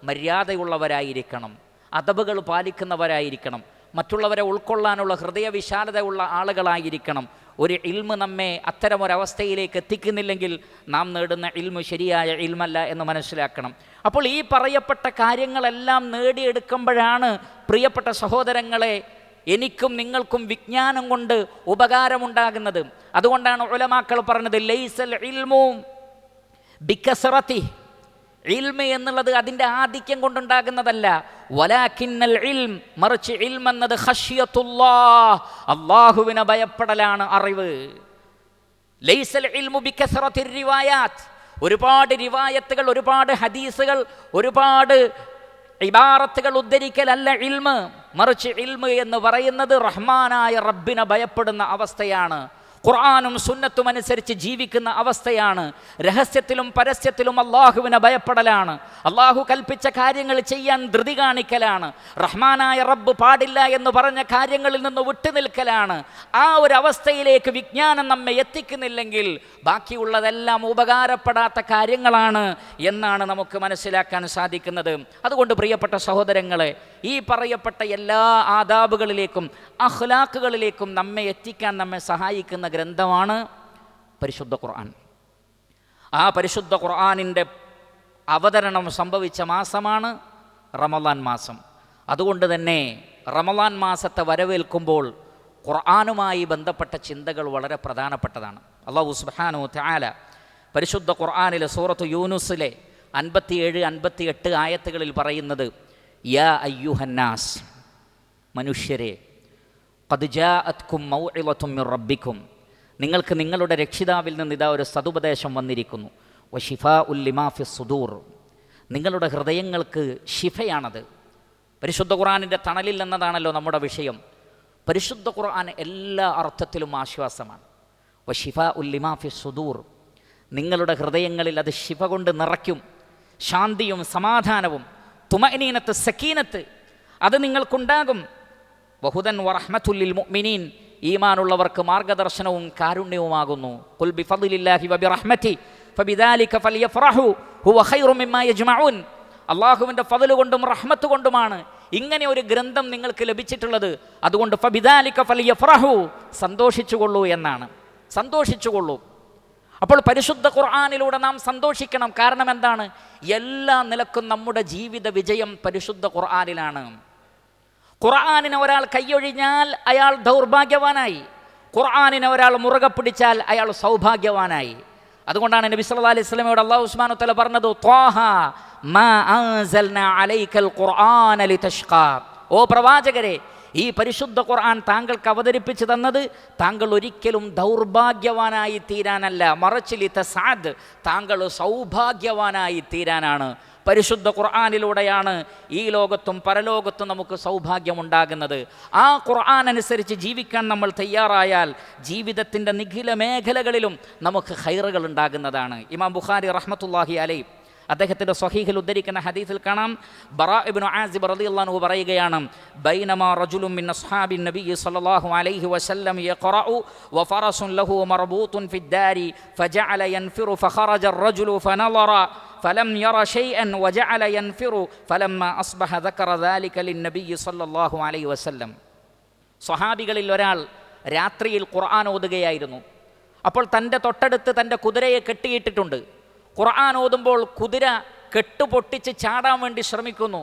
മര്യാദയുള്ളവരായിരിക്കണം, അദബുകൾ പാലിക്കുന്നവരായിരിക്കണം, മറ്റുള്ളവരെ ഉൾക്കൊള്ളാനുള്ള ഹൃദയവിശാലത ഉള്ള ആളുകളായിരിക്കണം. ഒരു ഇൽമ് നമ്മെ അത്തരമൊരവസ്ഥയിലേക്ക് എത്തിക്കുന്നില്ലെങ്കിൽ നാം നേടുന്ന ഇൽമു ശരിയായ ഇൽമല്ല എന്ന് മനസ്സിലാക്കണം. അപ്പോൾ ഈ പറയപ്പെട്ട കാര്യങ്ങളെല്ലാം നേടിയെടുക്കുമ്പോഴാണ് പ്രിയപ്പെട്ട സഹോദരങ്ങളെ എനിക്കും നിങ്ങൾക്കും വിജ്ഞാനം കൊണ്ട് ഉപകാരമുണ്ടാകുന്നത്. അതുകൊണ്ടാണ് ഉലമാക്കൾ പറഞ്ഞത്, ലൈസൽ ഇൽമു ബികസറതി, ഇൽമ് എന്നുള്ളത് അതിൻ്റെ ആധിക്യം കൊണ്ടുണ്ടാകുന്നതല്ല, വലാകിന്നൽ ഇൽം, മറിച്ച് ഇൽം എന്നത് ഖശ്യത്തുല്ലാഹ്, അല്ലാഹുവിനെ ഭയപ്പെടലാണ് അറിവ്. ലൈസൽ ഇൽമു ബികസറതിർ റിവായാത്ത്, ഒരുപാട് റിവായത്തുകൾ, ഒരുപാട് ഹദീസുകൾ, ഒരുപാട് ഇബാറത്തുകൾ ഉദ്ധരിക്കലല്ല ഇൽമ്, മറിച്ച് ഇൽമ് എന്ന് പറയുന്നത് റഹ്മാനായ റബ്ബിനെ ഭയപ്പെടുന്ന അവസ്ഥയാണ്, ഖുർആനും സുന്നത്തും അനുസരിച്ച് ജീവിക്കുന്ന അവസ്ഥയാണ്, രഹസ്യത്തിലും പരസ്യത്തിലും അള്ളാഹുവിനെ ഭയപ്പെടലാണ്, അള്ളാഹു കൽപ്പിച്ച കാര്യങ്ങൾ ചെയ്യാൻ ധൃതി കാണിക്കലാണ്, റഹ്മാനായ റബ്ബ് പാടില്ല എന്ന് പറഞ്ഞ കാര്യങ്ങളിൽ നിന്ന് വിട്ടുനിൽക്കലാണ്. ആ ഒരു അവസ്ഥയിലേക്ക് വിജ്ഞാനം നമ്മെ എത്തിക്കുന്നില്ലെങ്കിൽ ബാക്കിയുള്ളതെല്ലാം ഉപകാരപ്പെടാത്ത കാര്യങ്ങളാണ് എന്നാണ് നമുക്ക് മനസ്സിലാക്കാൻ സാധിക്കുന്നത്. അതുകൊണ്ട് പ്രിയപ്പെട്ട സഹോദരങ്ങളെ, ഈ പറയപ്പെട്ട എല്ലാ ആദാബുകളിലേക്കും അഖ്ലാഖുകളിലേക്കും നമ്മെ എത്തിക്കാൻ നമ്മെ സഹായിക്കുന്ന ഗ്രന്ഥമാണ് പരിശുദ്ധ ഖുർആൻ. ആ പരിശുദ്ധ ഖുർആനിൻ്റെ അവതരണം സംഭവിച്ച മാസമാണ് റമളാൻ മാസം. അതുകൊണ്ട് തന്നെ റമളാൻ മാസത്തെ വരവേൽക്കുമ്പോൾ ഖുർആനുമായി ബന്ധപ്പെട്ട ചിന്തകൾ വളരെ പ്രധാനപ്പെട്ടതാണ്. അല്ലാഹു സുബ്ഹാനഹു വ തആല പരിശുദ്ധ ഖുർആനിലെ സൂറത്ത് യൂനുസിലെ 57-58 ആയത്തുകളിൽ പറയുന്നത്, യാ അയ്യുഹന്നാസ്, മനുഷ്യരെ, ഖദ് ജാഅത്കും മൗഇളത്തും മിർ റബ്ബിക്കും, നിങ്ങൾക്ക് നിങ്ങളുടെ രക്ഷിതാവിൽ നിന്ന് ഇതാ ഒരു സതുപദേശം വന്നിരിക്കുന്നു, വശിഫാഉൽ ലിമാ ഫിസ് സുദൂർ, നിങ്ങളുടെ ഹൃദയങ്ങൾക്ക് ശിഫയാണത്. പരിശുദ്ധ ഖുർആനിൻ്റെ തണലിൽ എന്നതാണല്ലോ നമ്മുടെ വിഷയം. പരിശുദ്ധ ഖുർആൻ എല്ലാ അർത്ഥത്തിലും ആശ്വാസമാണ്. വശിഫാഉൽ ലിമാ ഫിസ് സുദൂർ, നിങ്ങളുടെ ഹൃദയങ്ങളിൽ അത് ശിഫ കൊണ്ട് നിറയ്ക്കും, ശാന്തിയും സമാധാനവും, തുമഅനീനത്ത്, സക്കീനത്ത് അത് നിങ്ങൾക്കുണ്ടാകും. വഹുദൻ വറഹ്മത്തുൽ ലിൽ മുഅ്മിനീൻ, ഈമാനുള്ളവർക്ക് മാർഗദർശനവും കാരുണ്യവുമാകുന്നു. ഖുൽ ബിഫദ്ലില്ലാഹി വബിറഹ്മതി ഫബിദാലിക ഫൽയഫറഹു ഹുവ ഖൈറു മിമ്മാ യജ്മഊൻ, അല്ലാഹുവിൻ്റെ ഫദ്ല് കൊണ്ടും റഹ്മത്ത് കൊണ്ടുമാണ് ഇങ്ങനെ ഒരു ഗ്രന്ഥം നിങ്ങൾക്ക് ലഭിച്ചിട്ടുള്ളത്. അതുകൊണ്ട് ഫബിദാലിക ഫൽയഫറഹു, സന്തോഷിച്ചുകൊള്ളൂ എന്നാണ്, സന്തോഷിച്ചുകൊള്ളൂ. അപ്പോൾ പരിശുദ്ധ ഖുർആനിലൂടെ നാം സന്തോഷിക്കണം. കാരണം എന്താണ്? എല്ലാ നിലക്കും നമ്മുടെ ജീവിത വിജയം പരിശുദ്ധ ഖുർആനിലാണ്. ഖുർആനിനെ ഒരാൾ കൈയൊഴിഞ്ഞാൽ അയാൾ ദൗർഭാഗ്യവാനായി, ഖുർആനിനെ ഒരാൾ മുറുകെ പിടിച്ചാൽ അയാൾ സൗഭാഗ്യവാനായി. അതുകൊണ്ടാണ് നബി സല്ലല്ലാഹു അലൈഹി വസല്ലമയോട് അല്ലാഹു സുബ്ഹാനഹു വ തആല പറഞ്ഞത്, ത്വാഹ മാ അൻസൽനാ അലൈക്കൽ ഖുർആന ലിതഷ്ഖാ. ഓ പ്രവാചകരെ, ഈ പരിശുദ്ധ ഖുർആൻ താങ്കൾക്ക് അവതരിപ്പിച്ചു തന്നത് താങ്കൾ ഒരിക്കലും ദൗർഭാഗ്യവാനായി തീരാനല്ല, മറിച്ച് ലിതസ്അദ്, താങ്കൾ സൗഭാഗ്യവാനായി തീരാനാണ്. പരിശുദ്ധ ഖുർആനിലൂടെയാണ് ഈ ലോകത്തും പരലോകത്തും നമുക്ക് സൗഭാഗ്യമുണ്ടാകുന്നത്. ആ ഖുർആൻ അനുസരിച്ച് ജീവിക്കാൻ നമ്മൾ തയ്യാറായാൽ ജീവിതത്തിൻ്റെ നിഖില മേഖലകളിലും നമുക്ക് ഖൈറുകൾ ഉണ്ടാകുന്നതാണ്. ഇമാം ബുഖാരി റഹ്മത്തുള്ളാഹി അലൈഹി അദ്ദേഹത്തിൻ്റെ സ്വഹീഹിൽ ഉദ്ധരിക്കുന്ന ഹദീസിൽ കാണാം, ബറാ ഇബ്നു ആസിബ് റളിയല്ലാഹു അൻഹു പറയുകയാണ്, ബൈനമാ റജുലുൻ മിൻ അസ്ഹാബിൻ നബി സ്വല്ലല്ലാഹു അലൈഹി വസല്ലം യഖറഉ വഫറസുൻ ലഹു മർബൂത്തുൻ ഫിദ്ദാരി ഫജഅല യൻഫിറു ഫഖറജ الرجل فنظر فلم ير شيئا وجعل ينفر فلما أصبح ذكر ذلك للنبي صلى الله عليه وسلم. സ്വഹാബികളിൽ ഒരാൾ രാത്രിയിൽ ഖുർആൻ ഓതുകയായിരുന്നു. അപ്പോൾ തൻ്റെ തൊട്ടടുത്ത് തൻ്റെ കുതിരയെ കെട്ടിയിട്ടിട്ടുണ്ട്. ഖുർആൻ ഓതുമ്പോൾ കുതിര കെട്ടുപൊട്ടിച്ച് ചാടാൻ വേണ്ടി ശ്രമിക്കുന്നു.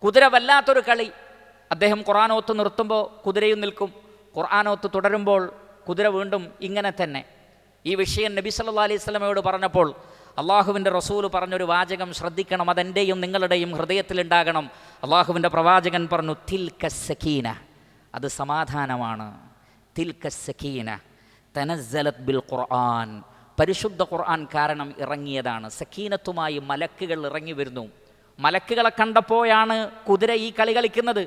കുതിര വല്ലാത്തൊരു കളി. അദ്ദേഹം ഖുർആൻ ഓത്ത് നിർത്തുമ്പോൾ കുതിരയും നിൽക്കും, ഖുർആൻ ഓത്ത് തുടരുമ്പോൾ കുതിര വീണ്ടും ഇങ്ങനെ തന്നെ. ഈ വിഷയം നബി സല്ലല്ലാഹു അലൈഹി വസല്ലമയോട് പറഞ്ഞപ്പോൾ അള്ളാഹുവിൻ്റെ റസൂൽ പറഞ്ഞൊരു വാചകം ശ്രദ്ധിക്കണം, അതെൻ്റെയും നിങ്ങളുടെയും ഹൃദയത്തിലുണ്ടാകണം. അള്ളാഹുവിൻ്റെ പ്രവാചകൻ പറഞ്ഞു, തിൽക സക്കീന, അത് സമാധാനമാണ്. തിൽക സക്കീന തനസ്സലത് ബിൽ ഖുർആൻ, പരിശുദ്ധ ഖുർആൻ കാരണം ഇറങ്ങിയതാണ്. സക്കീനത്തുമായി മലക്കുകൾ ഇറങ്ങി വരുന്നു. മലക്കുകളെ കണ്ടപ്പോഴാണ് കുതിര ഈ കളി കളിക്കുന്നത്.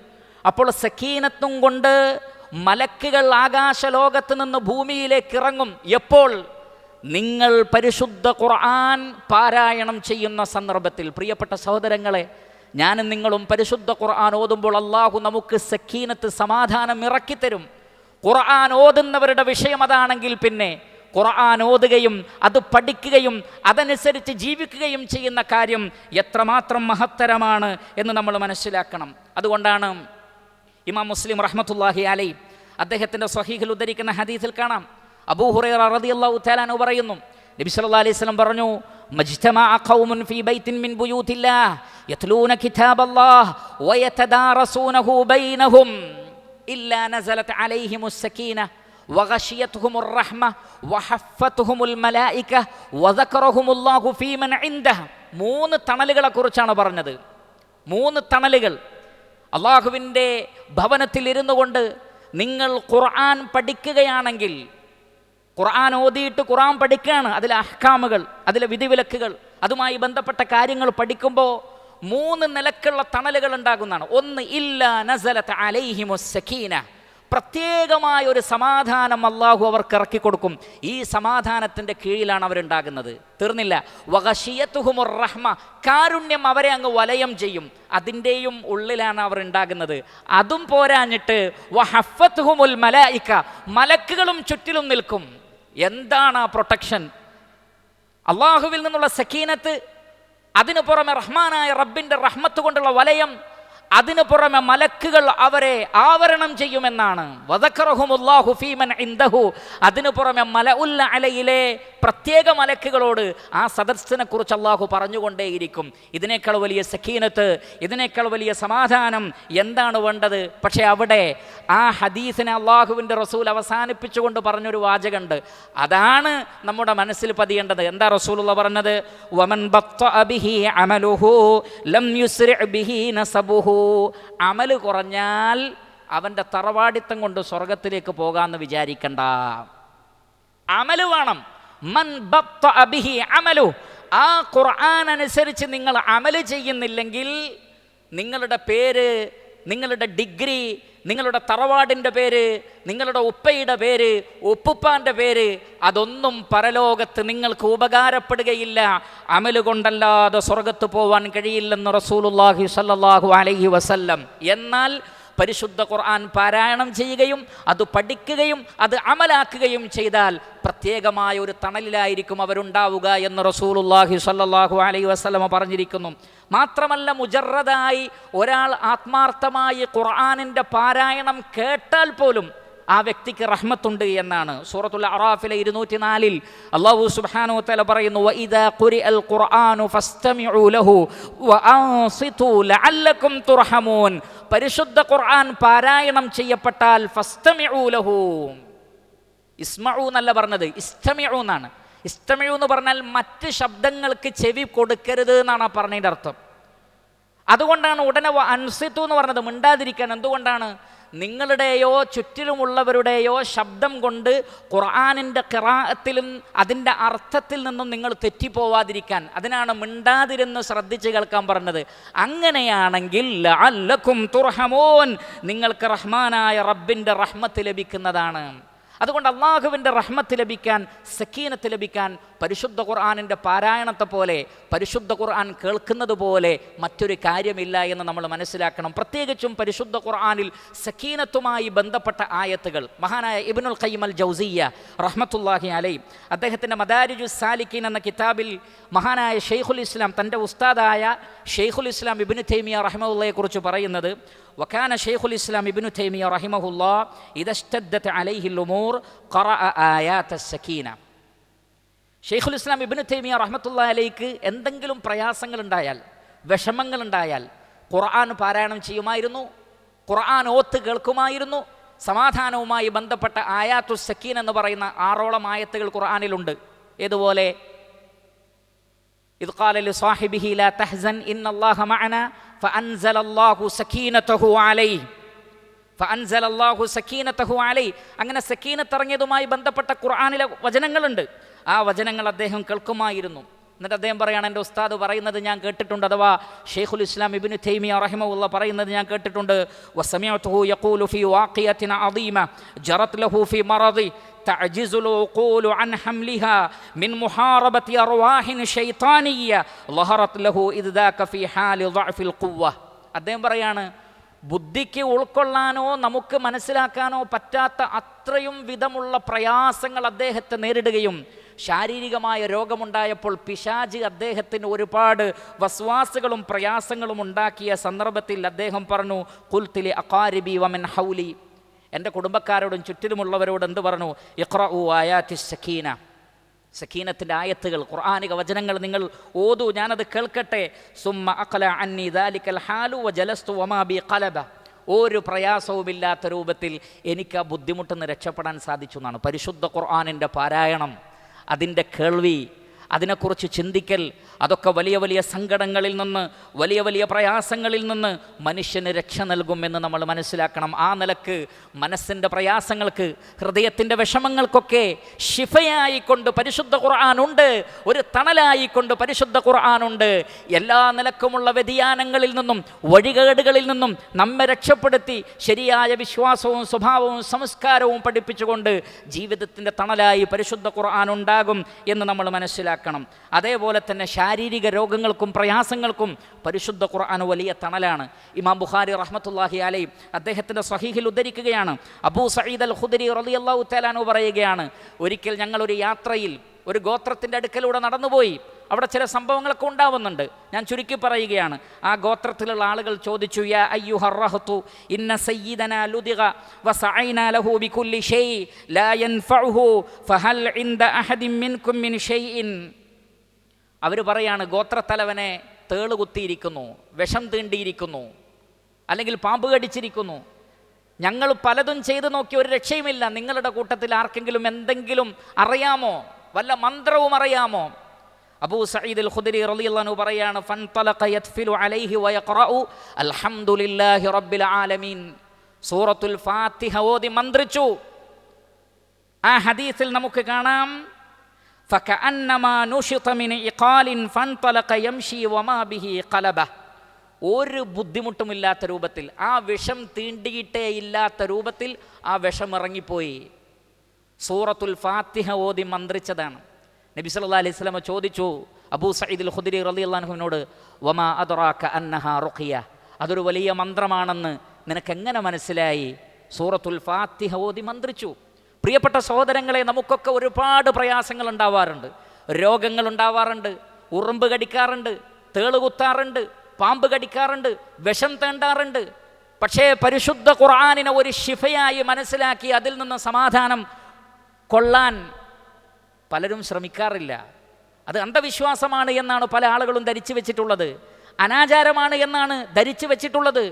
അപ്പോൾ സക്കീനത്തും കൊണ്ട് മലക്കുകൾ ആകാശലോകത്ത് നിന്ന് ഭൂമിയിലേക്ക് ഇറങ്ങും. എപ്പോൾ? നിങ്ങൾ പരിശുദ്ധ ഖുർആൻ പാരായണം ചെയ്യുന്ന സന്ദർഭത്തിൽ. പ്രിയപ്പെട്ട സഹോദരങ്ങളെ, ഞാനും നിങ്ങളും പരിശുദ്ധ ഖുർആൻ ഓതുമ്പോൾ അള്ളാഹു നമുക്ക് സക്കീനത്ത്, സമാധാനം ഇറക്കിത്തരും. ഖുർആൻ ഓതുന്നവരുടെ വിഷയം അതാണെങ്കിൽ പിന്നെ ഖുർആൻ ഓതുകയും അത് പഠിക്കുകയും അതനുസരിച്ച് ജീവിക്കുകയും ചെയ്യുന്ന കാര്യം എത്രമാത്രം മഹത്തരമാണ് എന്ന് നമ്മൾ മനസ്സിലാക്കണം. അതുകൊണ്ടാണ് ഇമാം മുസ്ലിം റഹ്മത്തുള്ളാഹി അലൈഹി അദ്ദേഹത്തിൻ്റെ സ്വഹീഹിൽ ഉദ്ധരിക്കുന്ന ഹദീസിൽ കാണാം, അബൂ ഹുറൈറ റളിയല്ലാഹു തആല അൻഹു പറയുന്നു, നബി സല്ലല്ലാഹു അലൈഹി വസല്ലം പറഞ്ഞു, മജ്തമഅ ഖൗമുൻ ഫീ ബൈത്തിൻ മിൻ ബുയൂത്തില്ലാഹ് യത്ലൂന കിതാബല്ലാഹ് വയതദാറസൂനഹു ബൈനഹും ഇല്ലാ നസലത് അലൈഹിമുസ് സകീന വഗശിയതുഹുമുർ റഹ്മ വഹഫത്തുഹുമുൽ മലായിക വദകറഹുമുല്ലാഹു ഫീമൻ ഇൻദഹു. 3 തണലുകളെ കുറിച്ചാണ് പറഞ്ഞത്. 3 തണലുകൾ. അള്ളാഹുവിൻ്റെ ഭവനത്തിൽ ഇരുന്നു കൊണ്ട് നിങ്ങൾ ഖുർആൻ പഠിക്കുകയാണെങ്കിൽ, ഖുർആൻ ഓതിയിട്ട് ഖുർആൻ പഠിക്കുകയാണ്, അതിലെ അഹ്കാമുകൾ, അതിലെ വിധിവിലക്കുകൾ, അതുമായി ബന്ധപ്പെട്ട കാര്യങ്ങൾ പഠിക്കുമ്പോൾ 3 നിലക്കുള്ള തണലുകൾ ഉണ്ടാകുന്നതാണ്. ഒന്ന്, ഇല്ലാ നസലത് അലൈഹിമുസ് സകീന, പ്രത്യേകമായ ഒരു സമാധാനം അള്ളാഹു അവർക്ക് ഇറക്കി കൊടുക്കും. ഈ സമാധാനത്തിൻ്റെ കീഴിലാണ് അവരുണ്ടാകുന്നത്. തീർന്നില്ല, വഗശിയതുഹുമുർ റഹ്മ, കാരുണ്യം അവരെ അങ്ങ് വലയം ചെയ്യും, അതിൻ്റെയും ഉള്ളിലാണ് അവർ ഉണ്ടാകുന്നത്. അതും പോരാഞ്ഞിട്ട് വഹഫത്തുഹുമുൽ മലായിക, മലക്കുകളും ചുറ്റിലും നിൽക്കും. എന്താണ് ആ പ്രൊട്ടക്ഷൻ? അള്ളാഹുവിൽ നിന്നുള്ള സക്കീനത്ത്, അതിനു പുറമെ റഹ്മാനായ റബ്ബിൻ്റെ റഹ്മത്ത് കൊണ്ടുള്ള വലയം, അതിനു പുറമെ മലക്കുകൾ അവരെ ആവരണം ചെയ്യുമെന്നാണ്. വദക്കറഹുമുല്ലാഹു ഫീമൻ ഇൻദഹു, അതിനു പുറമെ മലഉൽ അലയിലെ പ്രത്യേക മലക്കുകളോട് ആ സദസ്സിനെ കുറിച്ച് അള്ളാഹു പറഞ്ഞുകൊണ്ടേയിരിക്കും. ഇതിനേക്കാൾ വലിയ സക്കീനത്ത്, ഇതിനേക്കാൾ വലിയ സമാധാനം എന്താണ് വേണ്ടത്? പക്ഷേ അവിടെ ആ ഹദീസിനെ അള്ളാഹുവിൻ്റെ റസൂൽ അവസാനിപ്പിച്ചുകൊണ്ട് പറഞ്ഞൊരു വാചകമുണ്ട്, അതാണ് നമ്മുടെ മനസ്സിൽ പതിയേണ്ടത്. എന്താ റസൂലുള്ള പറഞ്ഞത്? വമൻ ബത്തഅ ബിഹി അമലുഹു ലം യുസ്രി ബിഹി നസബുഹു, അമല് കുറഞ്ഞാൽ അവൻ്റെ തറവാടിത്തം കൊണ്ട് സ്വർഗത്തിലേക്ക് പോകാമെന്ന് വിചാരിക്കണ്ട. അമല് വേണം. മൻ ബത്തഅ ബിഹി അമലു, ആ ഖുർആൻ അനുസരിച്ച് നിങ്ങൾ അമല് ചെയ്യുന്നില്ലെങ്കിൽ നിങ്ങളുടെ പേര്, നിങ്ങളുടെ ഡിഗ്രി, നിങ്ങളുടെ തറവാടിൻ്റെ പേര്, നിങ്ങളുടെ ഉപ്പയുടെ പേര്, ഉപ്പുപ്പാൻ്റെ പേര്, അതൊന്നും പരലോകത്ത് നിങ്ങൾക്ക് ഉപകാരപ്പെടുകയില്ല. അമല് കൊണ്ടല്ലാതെ സ്വർഗത്ത് പോവാൻ കഴിയില്ലെന്ന് റസൂലുള്ളാഹി സ്വല്ലല്ലാഹു അലൈഹി വസല്ലം. എന്നാൽ പരിശുദ്ധ ഖുർആൻ പാരായണം ചെയ്യുകയും അത് പഠിക്കുകയും അത് അമലാക്കുകയും ചെയ്താൽ പ്രത്യേകമായ ഒരു തണലിലായിരിക്കും അവരുണ്ടാവുക എന്ന് റസൂലുള്ളാഹി സ്വല്ലല്ലാഹു അലൈഹി വസല്ലം പറഞ്ഞിരിക്കുന്നു. മാത്രമല്ല, മുജറദായി ഒരാൾ ആത്മാർത്ഥമായി ഖുർആനിൻ്റെ പാരായണം കേട്ടാൽ പോലും ആ വ്യക്തിക്ക് റഹ്മത്തുണ്ട് എന്നാണ്. സൂറത്തുൽ അറാഫിലെ 204 അല്ലാഹു സുബ്ഹാനഹു വ തആല പറയുന്നു, വഇദാ ഖുരിഅൽ ഖുർആനു ഫസ്തമിഉ ലഹു വഅൻസിതു ലഅല്ലകും തുർഹമൂൻ. പരിശുദ്ധ ഖുർആൻ പാരായണം ചെയ്യപ്പെട്ടാൽ ഫസ്തമിഉ ലഹു, ഇസ്മഉ എന്നല്ല പറഞ്ഞത്, ഇസ്തമിഉ എന്നാണ്. ഇസ്തമിഉ എന്ന് പറഞ്ഞാൽ മറ്റ് ശബ്ദങ്ങൾക്ക് ചെവി കൊടുക്കരുത് എന്നാണ് പറഞ്ഞതിൻ്റെ അർത്ഥം. അതുകൊണ്ടാണ് ഉടനെ അൻസിത്തു എന്ന് പറഞ്ഞത്, മിണ്ടാതിരിക്കാൻ. എന്തുകൊണ്ടാണ്? നിങ്ങളുടെയോ ചുറ്റിലുമുള്ളവരുടെയോ ശബ്ദം കൊണ്ട് ഖുർആനിൻ്റെ ഖിറാഅത്തിലും അതിൻ്റെ അർത്ഥത്തിൽ നിന്നും നിങ്ങൾ തെറ്റിപ്പോവാതിരിക്കാൻ. അതിനാണ് മിണ്ടാതിരുന്ന് ശ്രദ്ധിച്ച് കേൾക്കാൻ പറഞ്ഞത്. അങ്ങനെയാണെങ്കിൽ ലഅല്ലകും തുർഹമൂൻ, നിങ്ങൾക്ക് റഹ്മാനായ റബ്ബിൻ്റെ റഹ്മത്ത് ലഭിക്കുന്നതാണ്. അതുകൊണ്ട് അള്ളാഹുവിൻ്റെ റഹ്മത്ത് ലഭിക്കാൻ, സക്കീനത്ത് ലഭിക്കാൻ പരിശുദ്ധ ഖുർആനിൻ്റെ പാരായണത്തെ പോലെ, പരിശുദ്ധ ഖുർആൻ കേൾക്കുന്നത് പോലെ മറ്റൊരു കാര്യമില്ല എന്ന് നമ്മൾ മനസ്സിലാക്കണം. പ്രത്യേകിച്ചും പരിശുദ്ധ ഖുർആനിൽ സക്കീനത്തുമായി ബന്ധപ്പെട്ട ആയത്തുകൾ മഹാനായ ഇബ്നുൽ ഖയ്യിം അൽ ജൗസിയ്യ റഹ്മത്തുള്ളാഹി അലൈഹി അദ്ദേഹത്തിൻ്റെ മദാരിജുസ് സാലിക്കീൻ എന്ന കിതാബിൽ മഹാനായ ഷെയ്ഖുൽ ഇസ്ലാം തൻ്റെ ഉസ്താദായ ഷെയ്ഖുൽ ഇസ്ലാം ഇബ്നു തൈമിയ റഹിമഹുള്ളയെക്കുറിച്ച് പറയുന്നത്, വകാന ഷെയ്ഖുൽ ഇസ്ലാം ഇബ്നു തൈമിയ റഹിമഹുല്ലാ ഇദാ ഇസ്തദ്ദത് അലൈഹിൽ ഉമൂർ ഖറഅ ആയാത്തസ് സക്കീന. ഷെയ്ഖുൽ ഇസ്ലാം ഇബ്നു തൈമിയ റഹ്മത്തുള്ളാഹി അലൈഹിക്ക് എന്തെങ്കിലും പ്രയാസങ്ങളുണ്ടായാൽ, വിഷമങ്ങളുണ്ടായാൽ ഖുർആൻ പാരായണം ചെയ്യുമായിരുന്നു, ഖുർആൻ ഓത്ത് കേൾക്കുമായിരുന്നു. സമാധാനവുമായി ബന്ധപ്പെട്ട ആയാത്തുസ് സക്കീൻ എന്ന് പറയുന്ന 6ഓളം ആയത്തുകൾ ഖുർആനിലുണ്ട്. ഏതുപോലെ ഇദ് ഖാല ലിസാഹിബിഹി ലാ തഹ്സൻ ഇന്നല്ലാഹ മഅനാ ഫഅൻസലല്ലാഹു സക്കീനതഹു അലൈഹി ഫഅൻസലല്ലാഹു സക്കീനതഹു അലൈഹി. അങ്ങനെ സക്കീനത്ത് ഇറങ്ങിയതുമായി ബന്ധപ്പെട്ട ഖുർആനിലെ വചനങ്ങളുണ്ട്. ആ വചനങ്ങൾ അദ്ദേഹം കേൾക്കുമായിരുന്നു. എന്നിട്ട് അദ്ദേഹം പറയാണ്, എൻ്റെ ഉസ്താദ് പറയുന്നത് ഞാൻ കേട്ടിട്ടുണ്ട്, അഥവാ ഷെയ്ഖുൽ ഇസ്ലാം ഇബ്നു തൈമിയ റഹിമഹുല്ലാ പറയുന്നത് ഞാൻ കേട്ടിട്ടുണ്ട്. വസമിഅതുഹു യഖൂലു ഫീ വാഖിയത്തിൻ അദീമ ജറത് ലഹു ഫീ മറദി തഅജിസുൽ ഉഖൂലു അൻ ഹംലിഹാ മിൻ മുഹാറബതി അർവാഹിൻ ശൈത്താനിയ്യ ലഹറത് ലഹു ഇദ്ദാക ഫീ ഹാലി ളഅഫിൽ ഖുവ്വ. അദ്ദേഹം പറയാണ്, ബുദ്ധിക്ക് ഉൾക്കൊള്ളാനോ നമുക്ക് മനസ്സിലാക്കാനോ പറ്റാത്ത അത്രയും വിധമുള്ള പ്രയാസങ്ങൾ അദ്ദേഹത്തെ നേരിടുകയും ശാരീരികമായ രോഗമുണ്ടായപ്പോൾ പിശാച് അദ്ദേഹത്തിന് ഒരുപാട് വസ്വാസുകളും പ്രയാസങ്ങളും ഉണ്ടാക്കിയ സന്ദർഭത്തിൽ അദ്ദേഹം പറഞ്ഞു, ഖുൽതു ലി അഖാരിബി വമൻ ഹൗലി, എൻ്റെ കുടുംബക്കാരോടും ചുറ്റിലുമുള്ളവരോട് എന്ത് പറഞ്ഞു? ഇഖ്റഉ ആയാത്തിസ് സക്കീന, സക്കീനത്തിൻ്റെ ആയത്തുകൾ, ഖുർആനിക വചനങ്ങൾ നിങ്ങൾ ഓതൂ, ഞാനത് കേൾക്കട്ടെ. സുമ്മ അഖല അന്നി ദാലിക്കൽ ഹാലു വജലസ്തു വമാ ബി ഖലബ, ഒരു പ്രയാസവുമില്ലാത്ത രൂപത്തിൽ എനിക്ക് ആ ബുദ്ധിമുട്ടിൽ നിന്ന് രക്ഷപ്പെടാൻ സാധിച്ചു എന്നാണ്. പരിശുദ്ധ ഖുർആനിൻ്റെ പാരായണം, അതിൻ്റെ കേൾവി, അതിനെക്കുറിച്ച് ചിന്തിക്കൽ, അതൊക്കെ വലിയ വലിയ സങ്കടങ്ങളിൽ നിന്ന്, വലിയ വലിയ പ്രയാസങ്ങളിൽ നിന്ന് മനുഷ്യന് രക്ഷ നൽകുമെന്ന് നമ്മൾ മനസ്സിലാക്കണം. ആ നിലക്ക് മനസ്സിൻ്റെ പ്രയാസങ്ങൾക്ക്, ഹൃദയത്തിൻ്റെ വിഷമങ്ങൾക്കൊക്കെ ശിഫയായിക്കൊണ്ട് പരിശുദ്ധ ഖുർആനുണ്ട്, ഒരു തണലായിക്കൊണ്ട് പരിശുദ്ധ ഖുർആനുണ്ട്. എല്ലാ നിലക്കുമുള്ള വ്യതിയാനങ്ങളിൽ നിന്നും വഴികേടുകളിൽ നിന്നും നമ്മെ രക്ഷപ്പെടുത്തി ശരിയായ വിശ്വാസവും സ്വഭാവവും സംസ്കാരവും പഠിപ്പിച്ചുകൊണ്ട് ജീവിതത്തിൻ്റെ തണലായി പരിശുദ്ധ ഖുർആൻ ഉണ്ടാകും എന്ന് നമ്മൾ മനസ്സിലാക്കണം. അതേപോലെ തന്നെ ശാരീരിക രോഗങ്ങൾക്കും പ്രയാസങ്ങൾക്കും പരിശുദ്ധ ഖുർആൻ വലിയ തണലാണ്. ഇമാം ബുഖാരി റഹ്മത്തുള്ളാഹി അലൈഹി അദ്ദേഹത്തിൻ്റെ സ്വഹീഹിൽ ഉദ്ധരിക്കുകയാണ്, അബൂ സഈദ് അൽ ഖുദരി റളിയല്ലാഹു തആല അൻഹു പറയുകയാണ്, ഒരിക്കൽ ഞങ്ങളൊരു യാത്രയിൽ ഒരു ഗോത്രത്തിൻ്റെ അടുക്കലൂടെ നടന്നുപോയി. അവിടെ ചില സംഭവങ്ങളൊക്കെ ഉണ്ടാവുന്നുണ്ട്, ഞാൻ ചുരുക്കി പറയുകയാണ്. ആ ഗോത്രത്തിലുള്ള ആളുകൾ ചോദിച്ചു, യാ അയ്യുഹർ റഹ്തു ഇന്ന സയ്യിദനാ ലുദിഗ വസഅയ്നാ ലഹു ബികുല്ലി ഷൈ ലാ യൻഫഉഹു ഫഹൽ ഇൻദ അഹദിൻ മിൻകും മിൻ ഷൈഇൻ. അവർ പറയാണ്, ഗോത്രത്തലവനെ തേള് കുത്തിയിരിക്കുന്നു, വിഷം തീണ്ടിയിരിക്കുന്നു, അല്ലെങ്കിൽ പാമ്പ് കടിച്ചിരിക്കുന്നു, ഞങ്ങൾ പലതും ചെയ്തു നോക്കി, ഒരു രക്ഷയുമില്ല. നിങ്ങളുടെ കൂട്ടത്തിൽ ആർക്കെങ്കിലും എന്തെങ്കിലും അറിയാമോ? വല്ല മന്ത്രവും അറിയാമോ? അബൂ സഈദ് അൽ ഖുദരി റളിയല്ലാഹു അൻഹു പറയാണ്, ഫൻതലഖ യത്ഫിലു അലൈഹി വയഖറഉ അൽഹംദുലില്ലാഹി റബ്ബിൽ ആലമീൻ, സൂറത്തുൽ ഫാത്തിഹ ഓതി മന്ത്രിച്ചു. ആ ഹദീസിൽ നമുക്ക് കാണാം, ഫകഅന്നമാ നുശിത മിൻ ഇഖാലിൻ ഫൻതലഖ യംശി വമാ ബിഹി ഖലബ, ഒരു ബുദ്ധിമുട്ടുമില്ലാത്ത രൂപത്തിൽ, ആ വിഷം തീണ്ടിയിട്ടേ ഇല്ലാത്ത രൂപത്തിൽ ആ വിഷം ഇറങ്ങിപ്പോയി. സൂറത്തുൽ ഫാത്തിഹ ഓതി മന്ത്രിച്ചതാണ്. നബി സല്ലല്ലാഹു അലൈഹി വസല്ലം ചോദിച്ചു അബൂ സഈദ് അൽ ഖുദരി റളിയല്ലാഹു അൻഹുവിനോട്, വമാ അദ്റാക അന്നഹാ റുഖിയ, അതൊരു വലിയ മന്ത്രമാണെന്ന് നിനക്കെങ്ങനെ മനസ്സിലായി? സൂറത്തുൽ ഫാത്തിഹ ഓതി മന്ത്രിച്ചു. പ്രിയപ്പെട്ട സഹോദരങ്ങളെ, നമുക്കൊക്കെ ഒരുപാട് പ്രയാസങ്ങൾ ഉണ്ടാവാറുണ്ട്, രോഗങ്ങൾ ഉണ്ടാവാറുണ്ട്, ഉറുമ്പ് കടിക്കാറുണ്ട്, തേള് കുത്താറുണ്ട്, പാമ്പ് കടിക്കാറുണ്ട്, വിഷം തേണ്ടാറുണ്ട്. പക്ഷേ പരിശുദ്ധ ഖുർആനിനെ ഒരു ശിഫയായി മനസ്സിലാക്കി അതിൽ നിന്ന് സമാധാനം കൊള്ളാൻ പലരും ശ്രമിക്കാറില്ല. അത് അന്ധവിശ്വാസമാണ് എന്നാണ് പല ആളുകളും ധരിച്ചു വെച്ചിട്ടുള്ളത്, അനാചാരമാണ് എന്നാണ് ധരിച്ചു വെച്ചിട്ടുള്ളത്.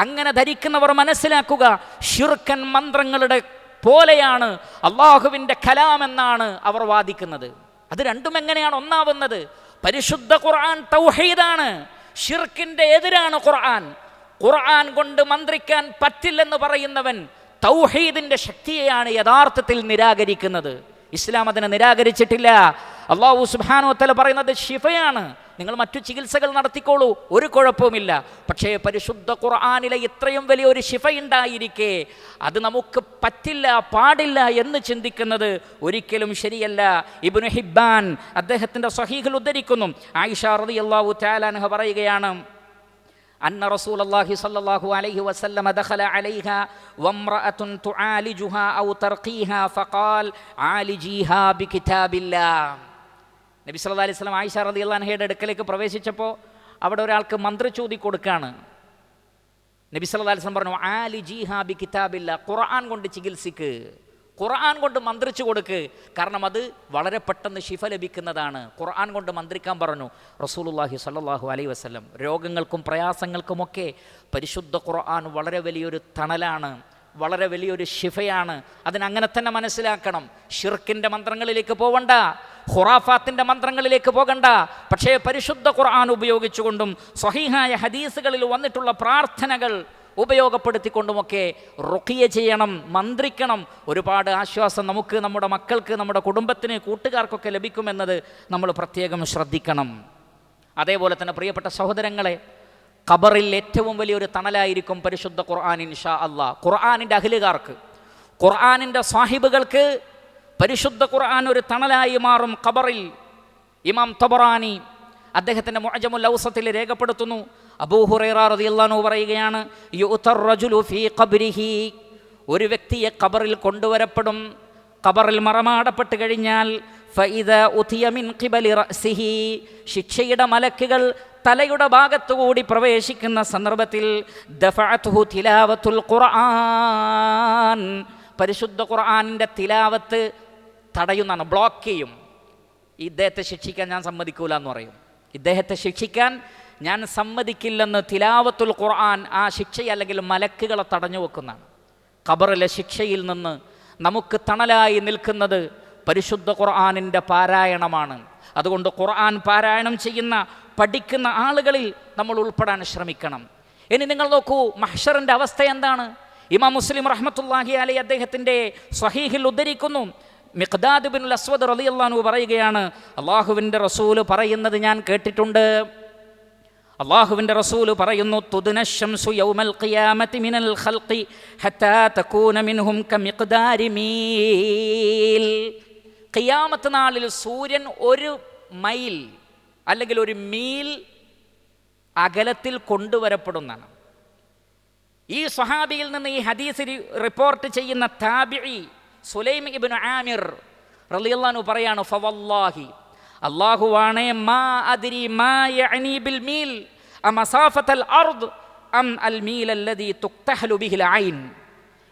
അങ്ങനെ ധരിക്കുന്നവർ മനസ്സിലാക്കുക, ശിർക്കൻ മന്ത്രങ്ങളുടെ പോലെയാണ് അള്ളാഹുവിൻ്റെ കലാം എന്നാണ് അവർ വാദിക്കുന്നത്. അത് രണ്ടും എങ്ങനെയാണ് ഒന്നാവുന്നത്? പരിശുദ്ധ ഖുർആൻ തൗഹീദാണ്, ശിർക്കിൻ്റെ എതിരാണ് ഖുർആൻ. ഖുർആൻ കൊണ്ട് മന്ത്രിക്കാൻ പറ്റില്ലെന്ന് പറയുന്നവൻ തൗഹീദിൻ്റെ ശക്തിയെയാണ് യഥാർത്ഥത്തിൽ നിരാകരിക്കുന്നത്. ഇസ്ലാം അതിനെ നിരാകരിച്ചിട്ടില്ല. അല്ലാഹു സുബ്ഹാനഹു വ തആല പറയുന്നത് ശിഫയാണ്, നിങ്ങൾ മറ്റു ചികിത്സകൾ നടത്തിക്കോളൂ, ഒരു കുഴപ്പവുമില്ല. പക്ഷേ പരിശുദ്ധ ഖുർആനിലെ ഇത്രയും വലിയൊരു ശിഫയുണ്ടായിരിക്കെ അത് നമുക്ക് പറ്റില്ല, പാടില്ല എന്ന് ചിന്തിക്കുന്നത് ഒരിക്കലും ശരിയല്ല. ഇബ്നു ഹിബ്ബാൻ അദ്ദേഹത്തിൻ്റെ സ്വഹീഹിൽ ഉദ്ധരിക്കുന്നു, ആയിഷ റളിയല്ലാഹു തആല അൻഹ പറയുകയാണ്, അന്ന റസൂലല്ലാഹി സ്വല്ലല്ലാഹു അലൈഹി വസല്ലം ദഖല അലൈഹാ വംറഅത്തുൻ തുആലിജുഹാ ഔ തർഖീഹാ ഫഖാൽ ആലിജീഹാ ബികിതാബില്ലാഹ്. നബി സല്ലല്ലാഹു അലൈഹി വസല്ലം ആയിഷ റളിയല്ലാഹു അൻഹയുടെ അടുക്കലേക്ക് പ്രവേശിച്ചപ്പോൾ അവിടെ ഒരാൾക്ക് മന്ത്രചൂതി കൊടുക്കുകയാണ്. നബി സല്ലല്ലാഹു അലൈഹി വസല്ലം പറഞ്ഞു, ആലിജീഹാ ബികിതാബില്ലാഹ്, ഖുർആൻ കൊണ്ട് ചികിത്സിക്ക്, ഖുർആൻ കൊണ്ട് മന്ത്രിച്ചു കൊടുക്ക്, കാരണം അത് വളരെ പെട്ടെന്ന് ശിഫ ലഭിക്കുന്നതാണ്. ഖുർആൻ കൊണ്ട് മന്ത്രിക്കാൻ പറഞ്ഞു റസൂലുള്ളാഹി സ്വല്ലല്ലാഹു അലൈഹി വസല്ലം. രോഗങ്ങൾക്കും പ്രയാസങ്ങൾക്കുമൊക്കെ പരിശുദ്ധ ഖുർആൻ വളരെ വലിയൊരു തണലാണ്, വളരെ വലിയൊരു ശിഫയാണ്. അതിനങ്ങനെ തന്നെ മനസ്സിലാക്കണം. ഷിർക്കിൻ്റെ മന്ത്രങ്ങളിലേക്ക് പോകണ്ട, ഖുറാഫാത്തിൻ്റെ മന്ത്രങ്ങളിലേക്ക് പോകണ്ട. പക്ഷേ പരിശുദ്ധ ഖുർആൻ ഉപയോഗിച്ചുകൊണ്ടും സ്വഹീഹായ ഹദീസുകളിൽ വന്നിട്ടുള്ള പ്രാർത്ഥനകൾ ഉപയോഗപ്പെടുത്തിക്കൊണ്ടുമൊക്കെ റുഖിയ ചെയ്യണം, മന്ത്രിക്കണം. ഒരുപാട് ആശ്വാസം നമുക്ക്, നമ്മുടെ മക്കൾക്ക്, നമ്മുടെ കുടുംബത്തിന്, കൂട്ടുകാർക്കൊക്കെ ലഭിക്കുമെന്നത് നമ്മൾ പ്രത്യേകം ശ്രദ്ധിക്കണം. അതേപോലെ തന്നെ പ്രിയപ്പെട്ട സഹോദരങ്ങളെ, ഖബറിൽ ഏറ്റവും വലിയൊരു തണലായിരിക്കും പരിശുദ്ധ ഖുർആൻ ഇൻഷാ അല്ലാ. ഖുർആനിൻ്റെ അഹ്ലുകാർക്ക്, ഖുർആനിൻ്റെ സാഹിബുകൾക്ക് പരിശുദ്ധ ഖുർആൻ ഒരു തണലായി മാറും ഖബറിൽ. ഇമാം തബറാനി അദ്ദേഹത്തിൻ്റെ മുഅ്ജമുൽ ഔസത്തിൽ രേഖപ്പെടുത്തുന്നു, അബൂ ഹുറൈറ റളിയല്ലാഹു അൻഹു പറയുകയാണ്, യുഅ്തർ റജുലു ഫീ ഖബ്രിഹി, ഒരു വ്യക്തിയെ ഖബറിൽ കൊണ്ടുവരപ്പെടും. ഖബറിൽ മറമാടപ്പെട്ട് കഴിഞ്ഞാൽ ഫഇദാ ഉതിയ മിൻ ഖിബലി റഅസിഹി, ശിക്ഷയുടെ മലക്കുകൾ തലയുടെ ഭാഗത്തുകൂടി പ്രവേശിക്കുന്ന സന്ദർഭത്തിൽ ദഫഅതുഹു തിലാവത്തുൽ ഖുർആൻ, പരിശുദ്ധ ഖുർആനിൻ്റെ തിലാവത്ത് തടയുന്നതാണ്, ബ്ലോക്ക് ചെയ്യും. ഇദ്ദേഹത്തെ ശിക്ഷിക്കാൻ ഞാൻ സമ്മതിക്കൂല എന്ന് പറയും. ഇദ്ദേഹത്തെ ശിക്ഷിക്കാൻ ഞാൻ സമ്മതിക്കില്ലെന്ന് തിലാവത്തുൽ ഖുർആൻ ആ ശിക്ഷ അല്ലെങ്കിൽ മലക്കുകളെ തടഞ്ഞു വെക്കുന്നതാണ്. ഖബറിലെ ശിക്ഷയിൽ നിന്ന് നമുക്ക് തണലായി നിൽക്കുന്നത് പരിശുദ്ധ ഖുർആനിൻ്റെ പാരായണമാണ്. അതുകൊണ്ട് ഖുർആൻ പാരായണം ചെയ്യുന്ന, പഠിക്കുന്ന ആളുകളിൽ നമ്മൾ ഉൾപ്പെടാൻ ശ്രമിക്കണം. ഇനി നിങ്ങൾ നോക്കൂ, മഹ്ശറിൻ്റെ അവസ്ഥ എന്താണ്? ഇമാം മുസ്ലിം റഹ്മത്തുള്ളാഹി അലൈഹി അദ്ദേഹത്തിൻ്റെ സ്വഹീഹിൽ ഉദ്ധരിക്കുന്നു, മിഖ്ദാദ് ബിനുൽ അസ്വദ് റളിയല്ലാഹു അൻഹു പറയുകയാണ്, അല്ലാഹുവിൻ്റെ റസൂൽ പറയുന്നത് ഞാൻ കേട്ടിട്ടുണ്ട്. അല്ലാഹുവിൻ്റെ റസൂൽ പറയുന്നു, തുദ്ന ശംസു യൗമൽ ഖിയാമത്തി മിനൽ ഖൽഖി ഹത്താ തകൂന മിൻഹും കമിഖ്ദാരി മീൽ. ഖിയാമത്ത് നാളിൽ സൂര്യൻ ഒരു മൈൽ അല്ലെങ്കിൽ ഒരു മീൽ അകലത്തിൽ കൊണ്ടുവരപ്പെടുന്നതാണ്. ഈ സ്വഹാബിയിൽ നിന്ന് ഈ ഹദീസ് റിപ്പോർട്ട് ചെയ്യുന്ന താബിഈ സുലൈം ഇബ്നു ആമിർ റളിയല്ലാഹു അൻഹു പറയാണ്, ഫവല്ലാഹി, അല്ലാഹുവാണേ, മാ അദ്രി മാ യഅനി ബിൽ മീൽ അമസാഫത്തൽ അർദ് അം അൽ മീൽ അല്ലദീ തുക്തഹലു ബിഹിൽ ഐൻ.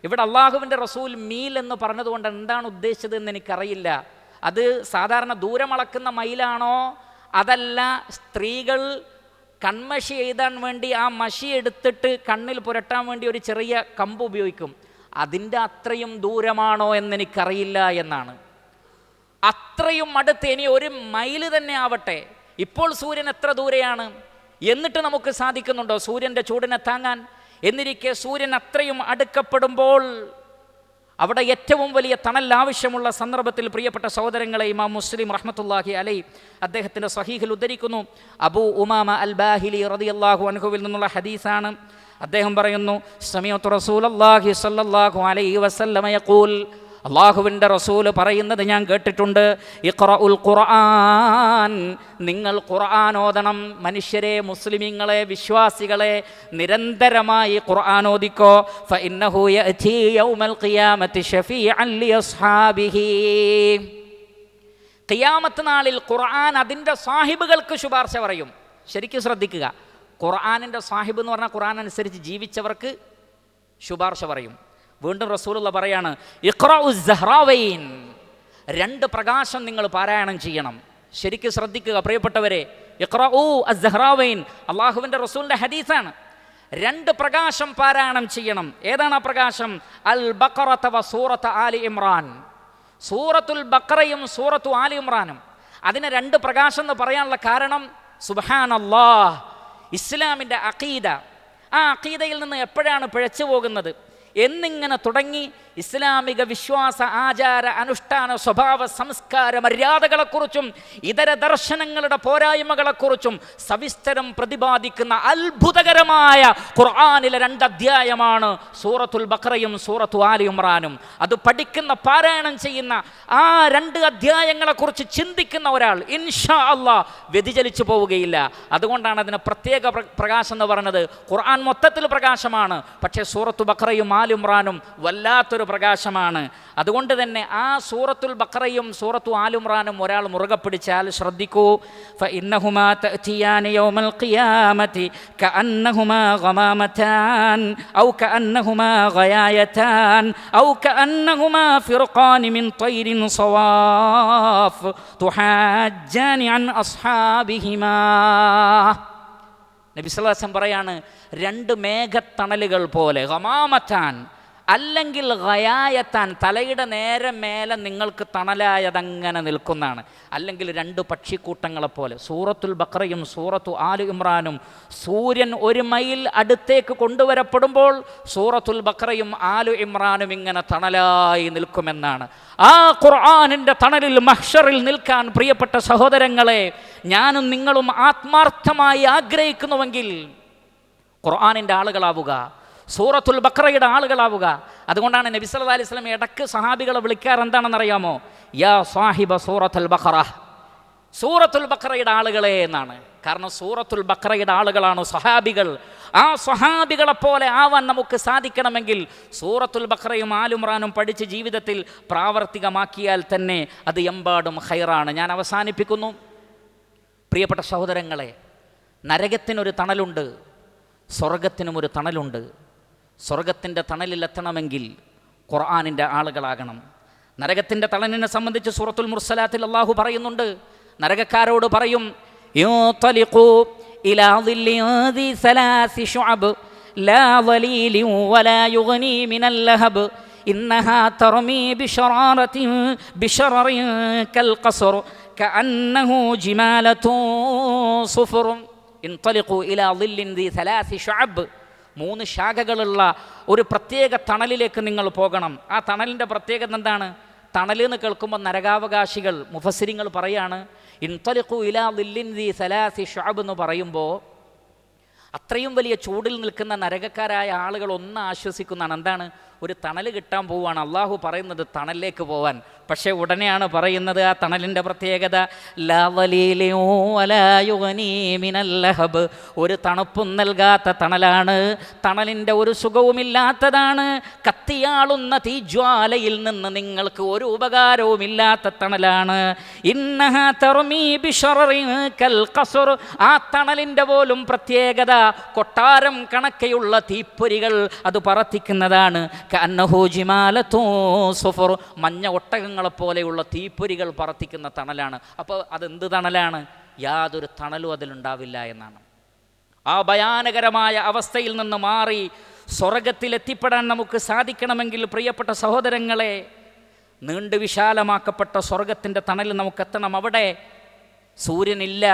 ഇവിടെ അല്ലാഹുവിൻ്റെ റസൂൽ മീൽ എന്ന് പറഞ്ഞതുകൊണ്ട് എന്താണ് ഉദ്ദേശിച്ചത് എന്ന് എനിക്കറിയില്ല. അത് സാധാരണ ദൂരം അളക്കുന്ന മൈലാണോ, അതല്ല സ്ത്രീകൾ കൺമഷി എഴുതാൻ വേണ്ടി ആ മഷി എടുത്തിട്ട് കണ്ണിൽ പുരട്ടാൻ വേണ്ടി ഒരു ചെറിയ കമ്പ് ഉപയോഗിക്കും, അതിൻ്റെ അത്രയും ദൂരമാണോ എന്നെനിക്കറിയില്ല എന്നാണ്. അത്രയും അടുത്ത്, ഇനി ഒരു മൈല് തന്നെ ആവട്ടെ, ഇപ്പോൾ സൂര്യൻ എത്ര ദൂരെയാണ് എന്നിട്ട് നമുക്ക് സാധിക്കുന്നുണ്ടോ സൂര്യൻ്റെ ചൂടിനെ താങ്ങാൻ? എന്നിരിക്കെ സൂര്യൻ അത്രയും അടുക്കപ്പെടുമ്പോൾ അവിടെ ഏറ്റവും വലിയ തണൽ ആവശ്യമുള്ള സന്ദർഭത്തിൽ പ്രിയപ്പെട്ട സഹോദരങ്ങളെ, ഇമാം മുസ്ലിം റഹ്മത്തുള്ളാഹി അലൈഹി അദ്ദേഹത്തിൻ്റെ സ്വഹീഹിൽ ഉദ്ധരിക്കുന്നു, അബൂ ഉമാമ അൽ ബാഹിലി റളിയല്ലാഹു അൻഹുവിൽ നിന്നുള്ള ഹദീസാണ്. അദ്ദേഹം പറയുന്നു, സമീഅതു റസൂലല്ലാഹി സ്വല്ലല്ലാഹു അലൈഹി വസല്ലമ യഖൂൽ, അല്ലാഹുവിൻ്റെ റസൂൽ പറയുന്നത് ഞാൻ കേട്ടിട്ടുണ്ട്, ഇഖ്റഉൽ ഖുർആൻ, നിങ്ങൾ ഖുർആൻ ഓതണം. മനുഷ്യരെ, മുസ്ലിമീങ്ങളെ, വിശ്വാസികളെ നിരന്തരമായി ഖുർആൻ ഓദിക്കോ. ഫഇന്നഹു യഅതി യൗമൽ ഖിയാമത്തി ശഫീഅൻ ലിഅസ്ഹാബിഹി. ഖിയാമത്ത് നാളിൽ ഖുർആൻ അതിൻ്റെ സാഹിബുകൾക്ക് ശുപാർശ പറയും. ശരിക്കും ശ്രദ്ധിക്കുക, ഖുർആനിൻ്റെ സാഹിബ് എന്ന് പറഞ്ഞാൽ ഖുർആൻ അനുസരിച്ച് ജീവിച്ചവർക്ക് ശുപാർശ പറയും. വീണ്ടും റസൂലുള്ള പറയാണ്, ഇഖ്റഉ സഹ്റാവൈൻ, 2 പ്രകാശം നിങ്ങൾ പാരായണം ചെയ്യണം. ശരിക്കും ശ്രദ്ധിക്കുക പ്രിയപ്പെട്ടവരെ, ഇഖ്റഉ അസ്സഹ്റാവൈൻ അള്ളാഹുവിൻ്റെ റസൂലിൻ്റെ ഹദീസാണ്. 2 പ്രകാശം പാരായണം ചെയ്യണം. ഏതാണ് ആ പ്രകാശം? അൽ ബഖറത വ സൂറത്ത് ആലി ഇമ്രാൻ. സൂറത്തുൽ ബഖറയും സൂറത്തു ആലി ഇമ്രാനും. അതിന് 2 പ്രകാശം എന്ന് പറയാനുള്ള കാരണം, സുബ്ഹാനല്ലാഹ്, ഇസ്ലാമിൻ്റെ അഖീദ, ആ അഖീദയിൽ നിന്ന് എപ്പോഴാണ് പിഴച്ചു പോകുന്നത് എന്നിങ്ങനെ തുടങ്ങി ഇസ്ലാമിക വിശ്വാസ, ആചാര, അനുഷ്ഠാന, സ്വഭാവ, സംസ്കാര, മര്യാദകളെക്കുറിച്ചും ഇതര ദർശനങ്ങളുടെ പോരായ്മകളെക്കുറിച്ചും സവിസ്തരം പ്രതിപാദിക്കുന്ന അത്ഭുതകരമായ ഖുർആനിലെ 2 അധ്യായമാണ് സൂറത്തുൽ ബഖറയും സൂറത്തു ആലി ഇമ്രാനും. അത് പഠിക്കുന്ന, പാരായണം ചെയ്യുന്ന, ആ 2 അധ്യായങ്ങളെക്കുറിച്ച് ചിന്തിക്കുന്ന ഒരാൾ ഇൻഷാ അല്ലാഹ് വ്യതിചലിച്ചു പോവുകയില്ല. അതുകൊണ്ടാണ് അതിന് പ്രത്യേക പ്രകാശം എന്ന് പറഞ്ഞത്. ഖുർആൻ മൊത്തത്തിൽ പ്രകാശമാണ്, പക്ഷേ സൂറത്തു ബഖറയും ആലി ഇമ്രാനും വല്ലാത്തൊരു പ്രകാശമാണ്. അതുകൊണ്ട് തന്നെ ആ സൂറത്തുൽ ബഖറയും സൂറത്തു ആലി ഇമ്രാനും ഒരാൾ മുറുകെ പിടിച്ചാൽ, ശ്രദ്ധിക്കൂ, ഫഇന്നഹുമാ തഅതിയാനി യൗമൽ ഖിയാമത്തി കഅന്നഹുമാ ഗമാമതാൻ ഔ കഅന്നഹുമാ ഗയായതാൻ ഔ കഅന്നഹുമാ ഫിർഖാനി മിൻ തൈരിൻ സവാഫ് തുഹാജ്ജാനി അൻ അസ്ഹാബിഹിമാ. നബി സല്ലല്ലാഹു അലൈഹി വസല്ലം പറയാണ്, 2 മേഘത്തണലുകൾ പോലെ, ഗമാമത്താൻ അല്ലെങ്കിൽ ഗയായത്താൻ, തലയുടെ നേരെ മേലെ നിങ്ങൾക്ക് തണലായതങ്ങനെ നിൽക്കുന്നതാണ്, അല്ലെങ്കിൽ 2 പക്ഷിക്കൂട്ടങ്ങളെപ്പോലെ. സൂറത്തുൽ ബഖറയും സൂറത്തു ആലി ഇമ്രാനും സൂര്യൻ 1 മൈൽ അടുത്തേക്ക് കൊണ്ടുവരപ്പെടുമ്പോൾ സൂറത്തുൽ ബഖറയും ആലി ഇമ്രാനും ഇങ്ങനെ തണലായി നിൽക്കുമെന്നാണ്. ആ ഖുർആനിൻ്റെ തണലിൽ മഹ്ശറിൽ നിൽക്കാൻ പ്രിയപ്പെട്ട സഹോദരങ്ങളെ, ഞാനും നിങ്ങളും ആത്മാർത്ഥമായി ആഗ്രഹിക്കുന്നുവെങ്കിൽ ഖുർആനിൻ്റെ ആളുകളാവുക, സൂറത്തുൽ ബഖറയുടെ ആളുകളാവുക. അതുകൊണ്ടാണ് നബി സല്ലല്ലാഹു അലൈഹി വസല്ലം ഇടയ്ക്ക് സഹാബികളെ വിളിക്കാറ് എന്താണെന്നറിയാമോ? യാ സാഹിബ സൂറത്തുൽ ബഖറ, സൂറത്തുൽ ബഖറയുടെ ആളുകളെ എന്നാണ്. കാരണം സൂറത്തുൽ ബഖറയുടെ ആളുകളാണ് സഹാബികൾ. ആ സഹാബികളെപ്പോലെ ആവാൻ നമുക്ക് സാധിക്കണമെങ്കിൽ സൂറത്തുൽ ബഖറയും ആലി ഇമ്രാനും പഠിച്ച് ജീവിതത്തിൽ പ്രാവർത്തികമാക്കിയാൽ തന്നെ അത് എമ്പാടും ഖൈറാണ്. ഞാൻ അവസാനിപ്പിക്കുന്നു. പ്രിയപ്പെട്ട സഹോദരങ്ങളെ, നരകത്തിനൊരു തണലുണ്ട്, സ്വർഗത്തിനും ഒരു തണലുണ്ട്. സ്വർഗത്തിൻ്റെ തണലിലെത്തണമെങ്കിൽ ഖുർആനിൻ്റെ ആളുകളാകണം. നരകത്തിൻ്റെ തണലിനെ സംബന്ധിച്ച് സൂറത്തുൽ മുർസലാത്തിൽ അല്ലാഹു പറയുന്നുണ്ട്, നരകക്കാരോട് പറയും, യുതലിഖു ഇലാ ദില്ലിൻ ദി സലാസി ശുഅബ് ലാ ദലീലിൻ വലാ യുഗ്നി മിനൽ ലഹബ് ഇന്നഹാ തർമീ ബിശററിൻ കൽ ഖസ്ർ കഅന്നഹു ജിമാലത്തുൻ സുഫർ. ഇൻതലിഖു ഇലാ ദില്ലിൻ ദി സലാസി ശുഅബ്, 3 ശാഖകളുള്ള ഒരു പ്രത്യേക തണലിലേക്ക് നിങ്ങൾ പോകണം. ആ തണലിൻ്റെ പ്രത്യേകത എന്താണ്? തണൽ എന്ന് കേൾക്കുമ്പോൾ നരകാവകാശികൾ, മുഫസ്സിരിങ്ങൾ പറയാണ്, ഇൻതലിഖു ഇലാ ദില്ലിൻ ദി സലാസി ശുഅബ് എന്ന് പറയുമ്പോൾ അത്രയും വലിയ ചൂടിൽ നിൽക്കുന്ന നരകക്കാരായ ആളുകൾ ഒന്ന് ആശ്വസിക്കുന്നതാണ്. എന്താണ്? ഒരു തണൽ കിട്ടാൻ പോവുകയാണ്. അള്ളാഹു പറയുന്നത് തണലിലേക്ക് പോവാൻ. പക്ഷേ ഉടനെയാണ് പറയുന്നത് ആ തണലിൻ്റെ പ്രത്യേകത, ലാ ദലീലിൻ വലാ യുഗ്നി മിനൽ ലഹബ്, ഒരു തണുപ്പും നൽകാത്ത തണലാണ്, തണലിൻ്റെ ഒരു സുഖവുമില്ലാത്തതാണ്, കത്തിയാളുന്ന തീജ്വാലയിൽ നിന്ന് നിങ്ങൾക്ക് ഒരു ഉപകാരവുമില്ലാത്ത തണലാണ്. ഇന്നഹാ തർമീ ബിശററിൻ കൽ ഖസ്ർ, ആ തണലിൻ്റെ പോലും പ്രത്യേകത കൊട്ടാരം കണക്കെയുള്ള തീപ്പൊരികൾ അത് പറത്തിക്കുന്നതാണ്. കഅന്നഹു ജിമാലത്തുൻ സുഫർ, മഞ്ഞ ഒട്ടകങ്ങളെപ്പോലെയുള്ള തീപ്പൊരികൾ പറത്തിക്കുന്ന തണലാണ്. അപ്പോൾ അതെന്ത് തണലാണ്? യാതൊരു തണലും അതിലുണ്ടാവില്ല എന്നാണ്. ആ ഭയാനകരമായ അവസ്ഥയിൽ നിന്ന് മാറി സ്വർഗത്തിലെത്തിപ്പെടാൻ നമുക്ക് സാധിക്കണമെങ്കിൽ പ്രിയപ്പെട്ട സഹോദരങ്ങളെ, നീണ്ടു വിശാലമാക്കപ്പെട്ട സ്വർഗത്തിൻ്റെ തണലിൽ നമുക്കെത്തണം. അവിടെ സൂര്യനില്ല.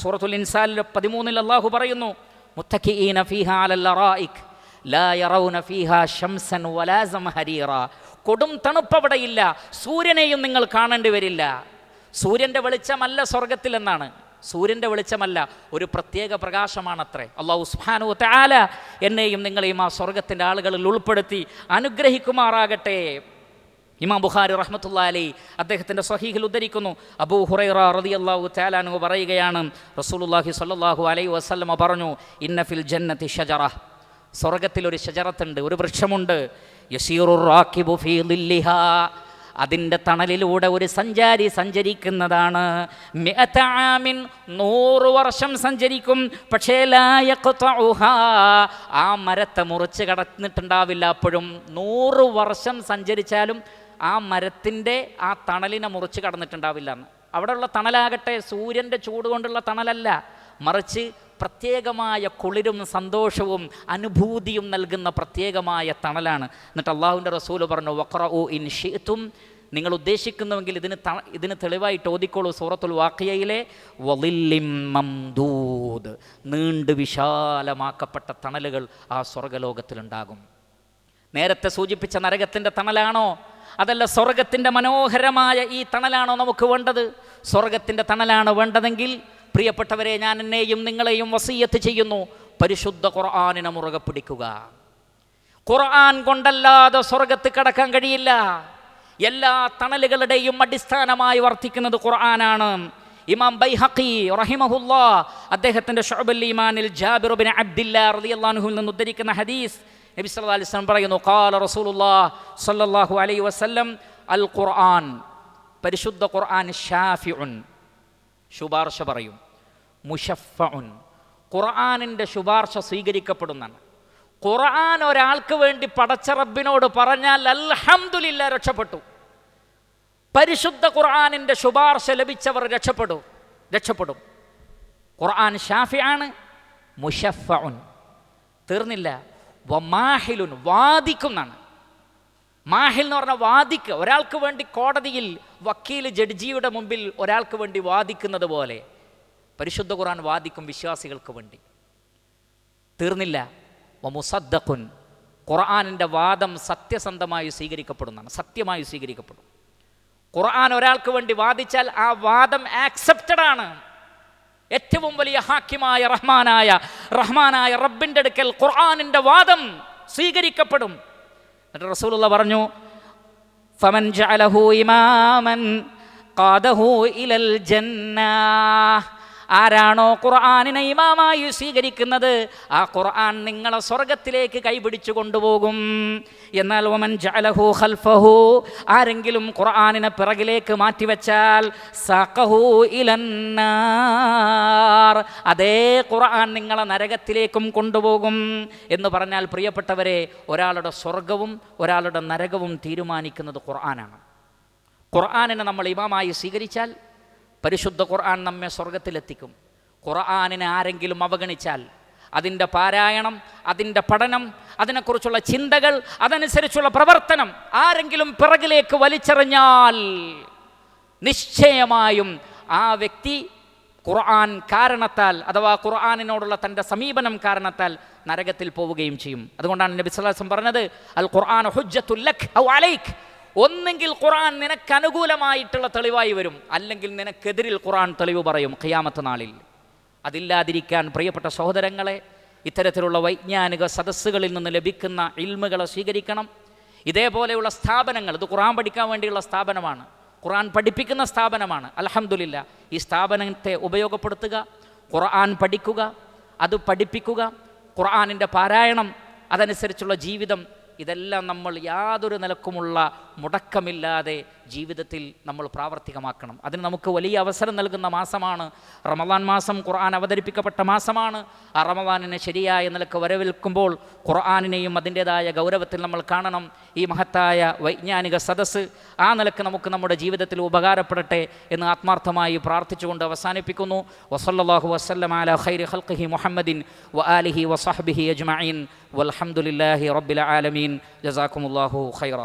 സൂറത്തുൽ ഇൻസാനിൽ 13 അല്ലാഹു പറയുന്നു, മുത്തഖിഈന ഫീഹാ അലൽ അറായിക് ലാ യറൗന ഫീഹാ ശംസൻ വലാ സംഹരീറ, കൊടും തണുപ്പവിടെയില്ല, സൂര്യനെയും നിങ്ങൾ കാണേണ്ടി വരില്ല. സൂര്യൻ്റെ വെളിച്ചമല്ല സ്വർഗത്തിലെന്നാണ്. സൂര്യൻ്റെ വെളിച്ചമല്ല, ഒരു പ്രത്യേക പ്രകാശമാണത്രേ. അല്ലാഹു സുബ്ഹാനഹു വ തആല എന്നെയും നിങ്ങളെയും ആ സ്വർഗത്തിൻ്റെ ആളുകളിൽ ഉൾപ്പെടുത്തി അനുഗ്രഹിക്കുമാറാകട്ടെ. ഇമാം ബുഖാരി റഹ്മത്തുള്ളാഹി അലൈഹി അദ്ദേഹത്തിൻ്റെ സ്വഹീഹിൽ ഉദ്ധരിക്കുന്നു, അബൂ ഹുറൈറ റളിയല്ലാഹു തആല അൻഹു പറയുകയാണ്, റസൂലുള്ളാഹി സ്വല്ലല്ലാഹു അലൈഹി വസല്ലമ പറഞ്ഞു, ഇന്ന ഫിൽ ജന്നതി ഷജറ, സ്വർഗത്തിൽ ഒരു ഷജറത്തുണ്ട്, ഒരു വൃക്ഷമുണ്ട്, യസീറുർ റാകിബു ഫീ ദില്ലിഹാ, അതിൻ്റെ തണലിലൂടെ ഒരു സഞ്ചാരി സഞ്ചരിക്കുന്നതാണ്. 100 വർഷം സഞ്ചരിക്കും, പക്ഷേ ലാ യഖ്തഉഹാ, ആ മരത്തെ മുറിച്ച് കടന്നിട്ടുണ്ടാവില്ല. അപ്പോഴും 100 വർഷം സഞ്ചരിച്ചാലും ആ മരത്തിൻ്റെ ആ തണലിനെ മുറിച്ച് കടന്നിട്ടുണ്ടാവില്ല എന്ന്. അവിടെയുള്ള തണലാകട്ടെ സൂര്യൻ്റെ ചൂട് കൊണ്ടുള്ള തണലല്ല, മറിച്ച് പ്രത്യേകമായ കുളിരും സന്തോഷവും അനുഭൂതിയും നൽകുന്ന പ്രത്യേകമായ തണലാണ്. എന്നിട്ട് അള്ളാഹുവിൻ്റെ റസൂല് പറഞ്ഞു, വഖറഉ ഇൻ ശിഅ്തും, നിങ്ങൾ ഉദ്ദേശിക്കുന്നുവെങ്കിൽ ഇതിന് തെളിവായിട്ട് ഓതിക്കോളൂ സൂറത്തുൽ വാഖിയയിലെ വളില്ലിം മംദൂദ്, നീണ്ട് വിശാലമാക്കപ്പെട്ട തണലുകൾ ആ സ്വർഗ്ഗലോകത്തിലുണ്ടാകും. നേരത്തെ സൂചിപ്പിച്ച നരകത്തിൻ്റെ തണലാണോ, അതല്ല സ്വർഗത്തിൻ്റെ മനോഹരമായ ഈ തണലാണോ നമുക്ക് വേണ്ടത്? സ്വർഗത്തിൻ്റെ തണലാണ് വേണ്ടതെങ്കിൽ പ്രിയപ്പെട്ടവരെ, ഞാൻ എന്നെയും നിങ്ങളെയും വസിയ്യത്ത് ചെയ്യുന്നു, പരിശുദ്ധ ഖുർആനിനെ മുറുകെ പിടിക്കുക. ഖുർആൻ കൊണ്ടല്ലാതെ സ്വർഗത്ത് കടക്കാൻ കഴിയില്ല. എല്ലാ തണലുകളുടെയും അടിസ്ഥാനമായി വർത്തിക്കുന്നത് ഖുർആനാണ്. ഇമാം ബൈഹഖി റഹിമഹുല്ലാ അദ്ദേഹത്തിൻ്റെ ശുഅബുൽ ഈമാനിൽ ജാബിർ ബിൻ അബ്ദില്ലാ റളിയല്ലാഹു അൻഹുവിൽ നിന്ന് ഉദ്ധരിക്കുന്ന ഹദീസ്, നബി സല്ലല്ലാഹു അലൈഹി വസല്ലം പറയുന്നു, ഖാല റസൂലുള്ളാഹി സ്വല്ലല്ലാഹു അലൈഹി വസല്ലം, അൽ ഖുർആൻ, പരിശുദ്ധ ഖുർആൻ, ഷാഫിഉൻ, ശുപാർശ പറയും, മുശഫഉൻ, ഖുർആനിൻ്റെ ശുപാർശ സ്വീകരിക്കപ്പെടുന്നതാണ്. ഖുർആൻ ഒരാൾക്ക് വേണ്ടി പടച്ച റബ്ബിനോട് പറഞ്ഞാൽ അൽഹംദുലില്ലാ രക്ഷപ്പെട്ടു. പരിശുദ്ധ ഖുർആനിൻ്റെ ശുപാർശ ലഭിച്ചവർ രക്ഷപ്പെടും. ഖുർആൻ ഷാഫിആണ്, മുശഫഉൻ, തീർന്നില്ല, വമാഹിലുൻ, വാദിക്കുന്നതാണ്. മാഹിൽ എന്ന് പറഞ്ഞാൽ വാദിക്കുക. ഒരാൾക്ക് വേണ്ടി കോടതിയിൽ വക്കീൽ ജഡ്ജിയുടെ മുമ്പിൽ ഒരാൾക്ക് വേണ്ടി വാദിക്കുന്നത് പോലെ പരിശുദ്ധ ഖുർആൻ വാദിക്കും വിശ്വാസികൾക്ക് വേണ്ടി. തീർന്നില്ല, വമുസദ്ദഖുൻ, ഖുർആനിൻ്റെ വാദം സത്യസന്ധമായി സ്വീകരിക്കപ്പെടുന്നതാണ്, സത്യമായി സ്വീകരിക്കപ്പെടും. ഖുർആൻ ഒരാൾക്ക് വേണ്ടി വാദിച്ചാൽ ആ വാദം ആക്സെപ്റ്റഡ് ആണ്. ഏറ്റവും വലിയ ഹാക്കിമായ റഹ്മാനായ റബ്ബിൻ്റെ അടുക്കൽ ഖുർആനിൻ്റെ വാദം സ്വീകരിക്കപ്പെടും. എന്നിട്ട് റസൂലുള്ളാഹി പറഞ്ഞു, ഫമൻ ജഅലഹു ഇമാമൻ ഖാദഹു ഇലൽ ജന്നah, ആരാണോ ഖുർആനിനെ ഇമാമായി സ്വീകരിക്കുന്നത് ആ ഖുർആൻ നിങ്ങളെ സ്വർഗത്തിലേക്ക് കൈപിടിച്ചു കൊണ്ടുപോകും. എന്നാൽ വമൻ ജഅലഹു ഖൽഫഹു, ആരെങ്കിലും ഖുർആനിനെ പിറകിലേക്ക് മാറ്റിവെച്ചാൽ സഖഹു ഇലന്നാർ, അതേ ഖുർആൻ നിങ്ങളെ നരകത്തിലേക്കും കൊണ്ടുപോകും. എന്ന് പറഞ്ഞാൽ പ്രിയപ്പെട്ടവരെ, ഒരാളുടെ സ്വർഗവും ഒരാളുടെ നരകവും തീരുമാനിക്കുന്നത് ഖുർആനാണ്. ഖുർആനിനെ നമ്മൾ ഇമാമായി സ്വീകരിച്ചാൽ പരിശുദ്ധ ഖുർആൻ നമ്മെ സ്വർഗത്തിലെത്തിക്കും. ഖുർആനിനെ ആരെങ്കിലും അവഗണിച്ചാൽ അതിൻ്റെ പാരായണം, അതിൻ്റെ പഠനം, അതിനെക്കുറിച്ചുള്ള ചിന്തകൾ, അതനുസരിച്ചുള്ള പ്രവർത്തനം ആരെങ്കിലും പിറകിലേക്ക് വലിച്ചെറിഞ്ഞാൽ നിശ്ചയമായും ആ വ്യക്തി ഖുർആൻ കാരണത്താൽ, അഥവാ ഖുർആനിനോടുള്ള തൻ്റെ സമീപനം കാരണത്താൽ നരകത്തിൽ പോവുകയും ചെയ്യും. അതുകൊണ്ടാണ് നബി സല്ലല്ലാഹു അലൈഹി വസല്ലം പറഞ്ഞത്, അൽ ഖുർആൻ ഹുജ്ജത്തുൽ ലക് ഔ അലൈക്, ഒന്നെങ്കിൽ ഖുർആൻ നിനക്ക് അനുകൂലമായിട്ടുള്ള തെളിവായി വരും, അല്ലെങ്കിൽ നിനക്കെതിരിൽ ഖുർആൻ തെളിവ് പറയും ഖിയാമത്ത് നാളിൽ. അതില്ലാതിരിക്കാൻ പ്രിയപ്പെട്ട സഹോദരങ്ങളെ, ഇത്തരത്തിലുള്ള വൈജ്ഞാനിക സദസ്സുകളിൽ നിന്ന് ലഭിക്കുന്ന ഇൽമുകളെ സ്വീകരിക്കണം. ഇതേപോലെയുള്ള സ്ഥാപനങ്ങൾ, ഇത് ഖുർആൻ പഠിക്കാൻ വേണ്ടിയുള്ള സ്ഥാപനമാണ്, ഖുർആൻ പഠിപ്പിക്കുന്ന സ്ഥാപനമാണ്. അൽഹംദുലില്ലാ, ഈ സ്ഥാപനത്തെ ഉപയോഗപ്പെടുത്തുക, ഖുർആൻ പഠിക്കുക, അത് പഠിപ്പിക്കുക, ഖുർആനിൻ്റെ പാരായണം, അതനുസരിച്ചുള്ള ജീവിതം, ഇതെല്ലാം നമ്മൾ യാതൊരു നിലക്കുമുള്ള മുടക്കമില്ലാതെ ജീവിതത്തിൽ നമ്മൾ പ്രാവർത്തികമാക്കണം. അതിന് നമുക്ക് വലിയ അവസരം നൽകുന്ന മാസമാണ് റമദാൻ മാസം. ഖുർആൻ അവതരിപ്പിക്കപ്പെട്ട മാസമാണ്. ആ റമദാനിനെ ശരിയായ നിലക്ക് വരവേൽക്കുമ്പോൾ ഖുർആനിനെയും അതിൻ്റേതായ ഗൗരവത്തിൽ നമ്മൾ കാണണം. ഈ മഹത്തായ വൈജ്ഞാനിക സദസ്സ് ആ നിലക്ക് നമുക്ക് നമ്മുടെ ജീവിതത്തിൽ ഉപകാരപ്പെടട്ടെ എന്ന് ആത്മാർത്ഥമായി പ്രാർത്ഥിച്ചുകൊണ്ട് അവസാനിപ്പിക്കുന്നു. വസല്ലല്ലാഹു വസല്ലമ അലാ ഖൈരി ഖൽഖിഹി മുഹമ്മദിൻ വ ആലിഹി വസഹ്ബിഹി അജ്മഈൻ വൽഹംദുലില്ലാഹി റബ്ബിൽ ആലമീൻ. ജസാക്കുമുല്ലാഹു ഖൈറ.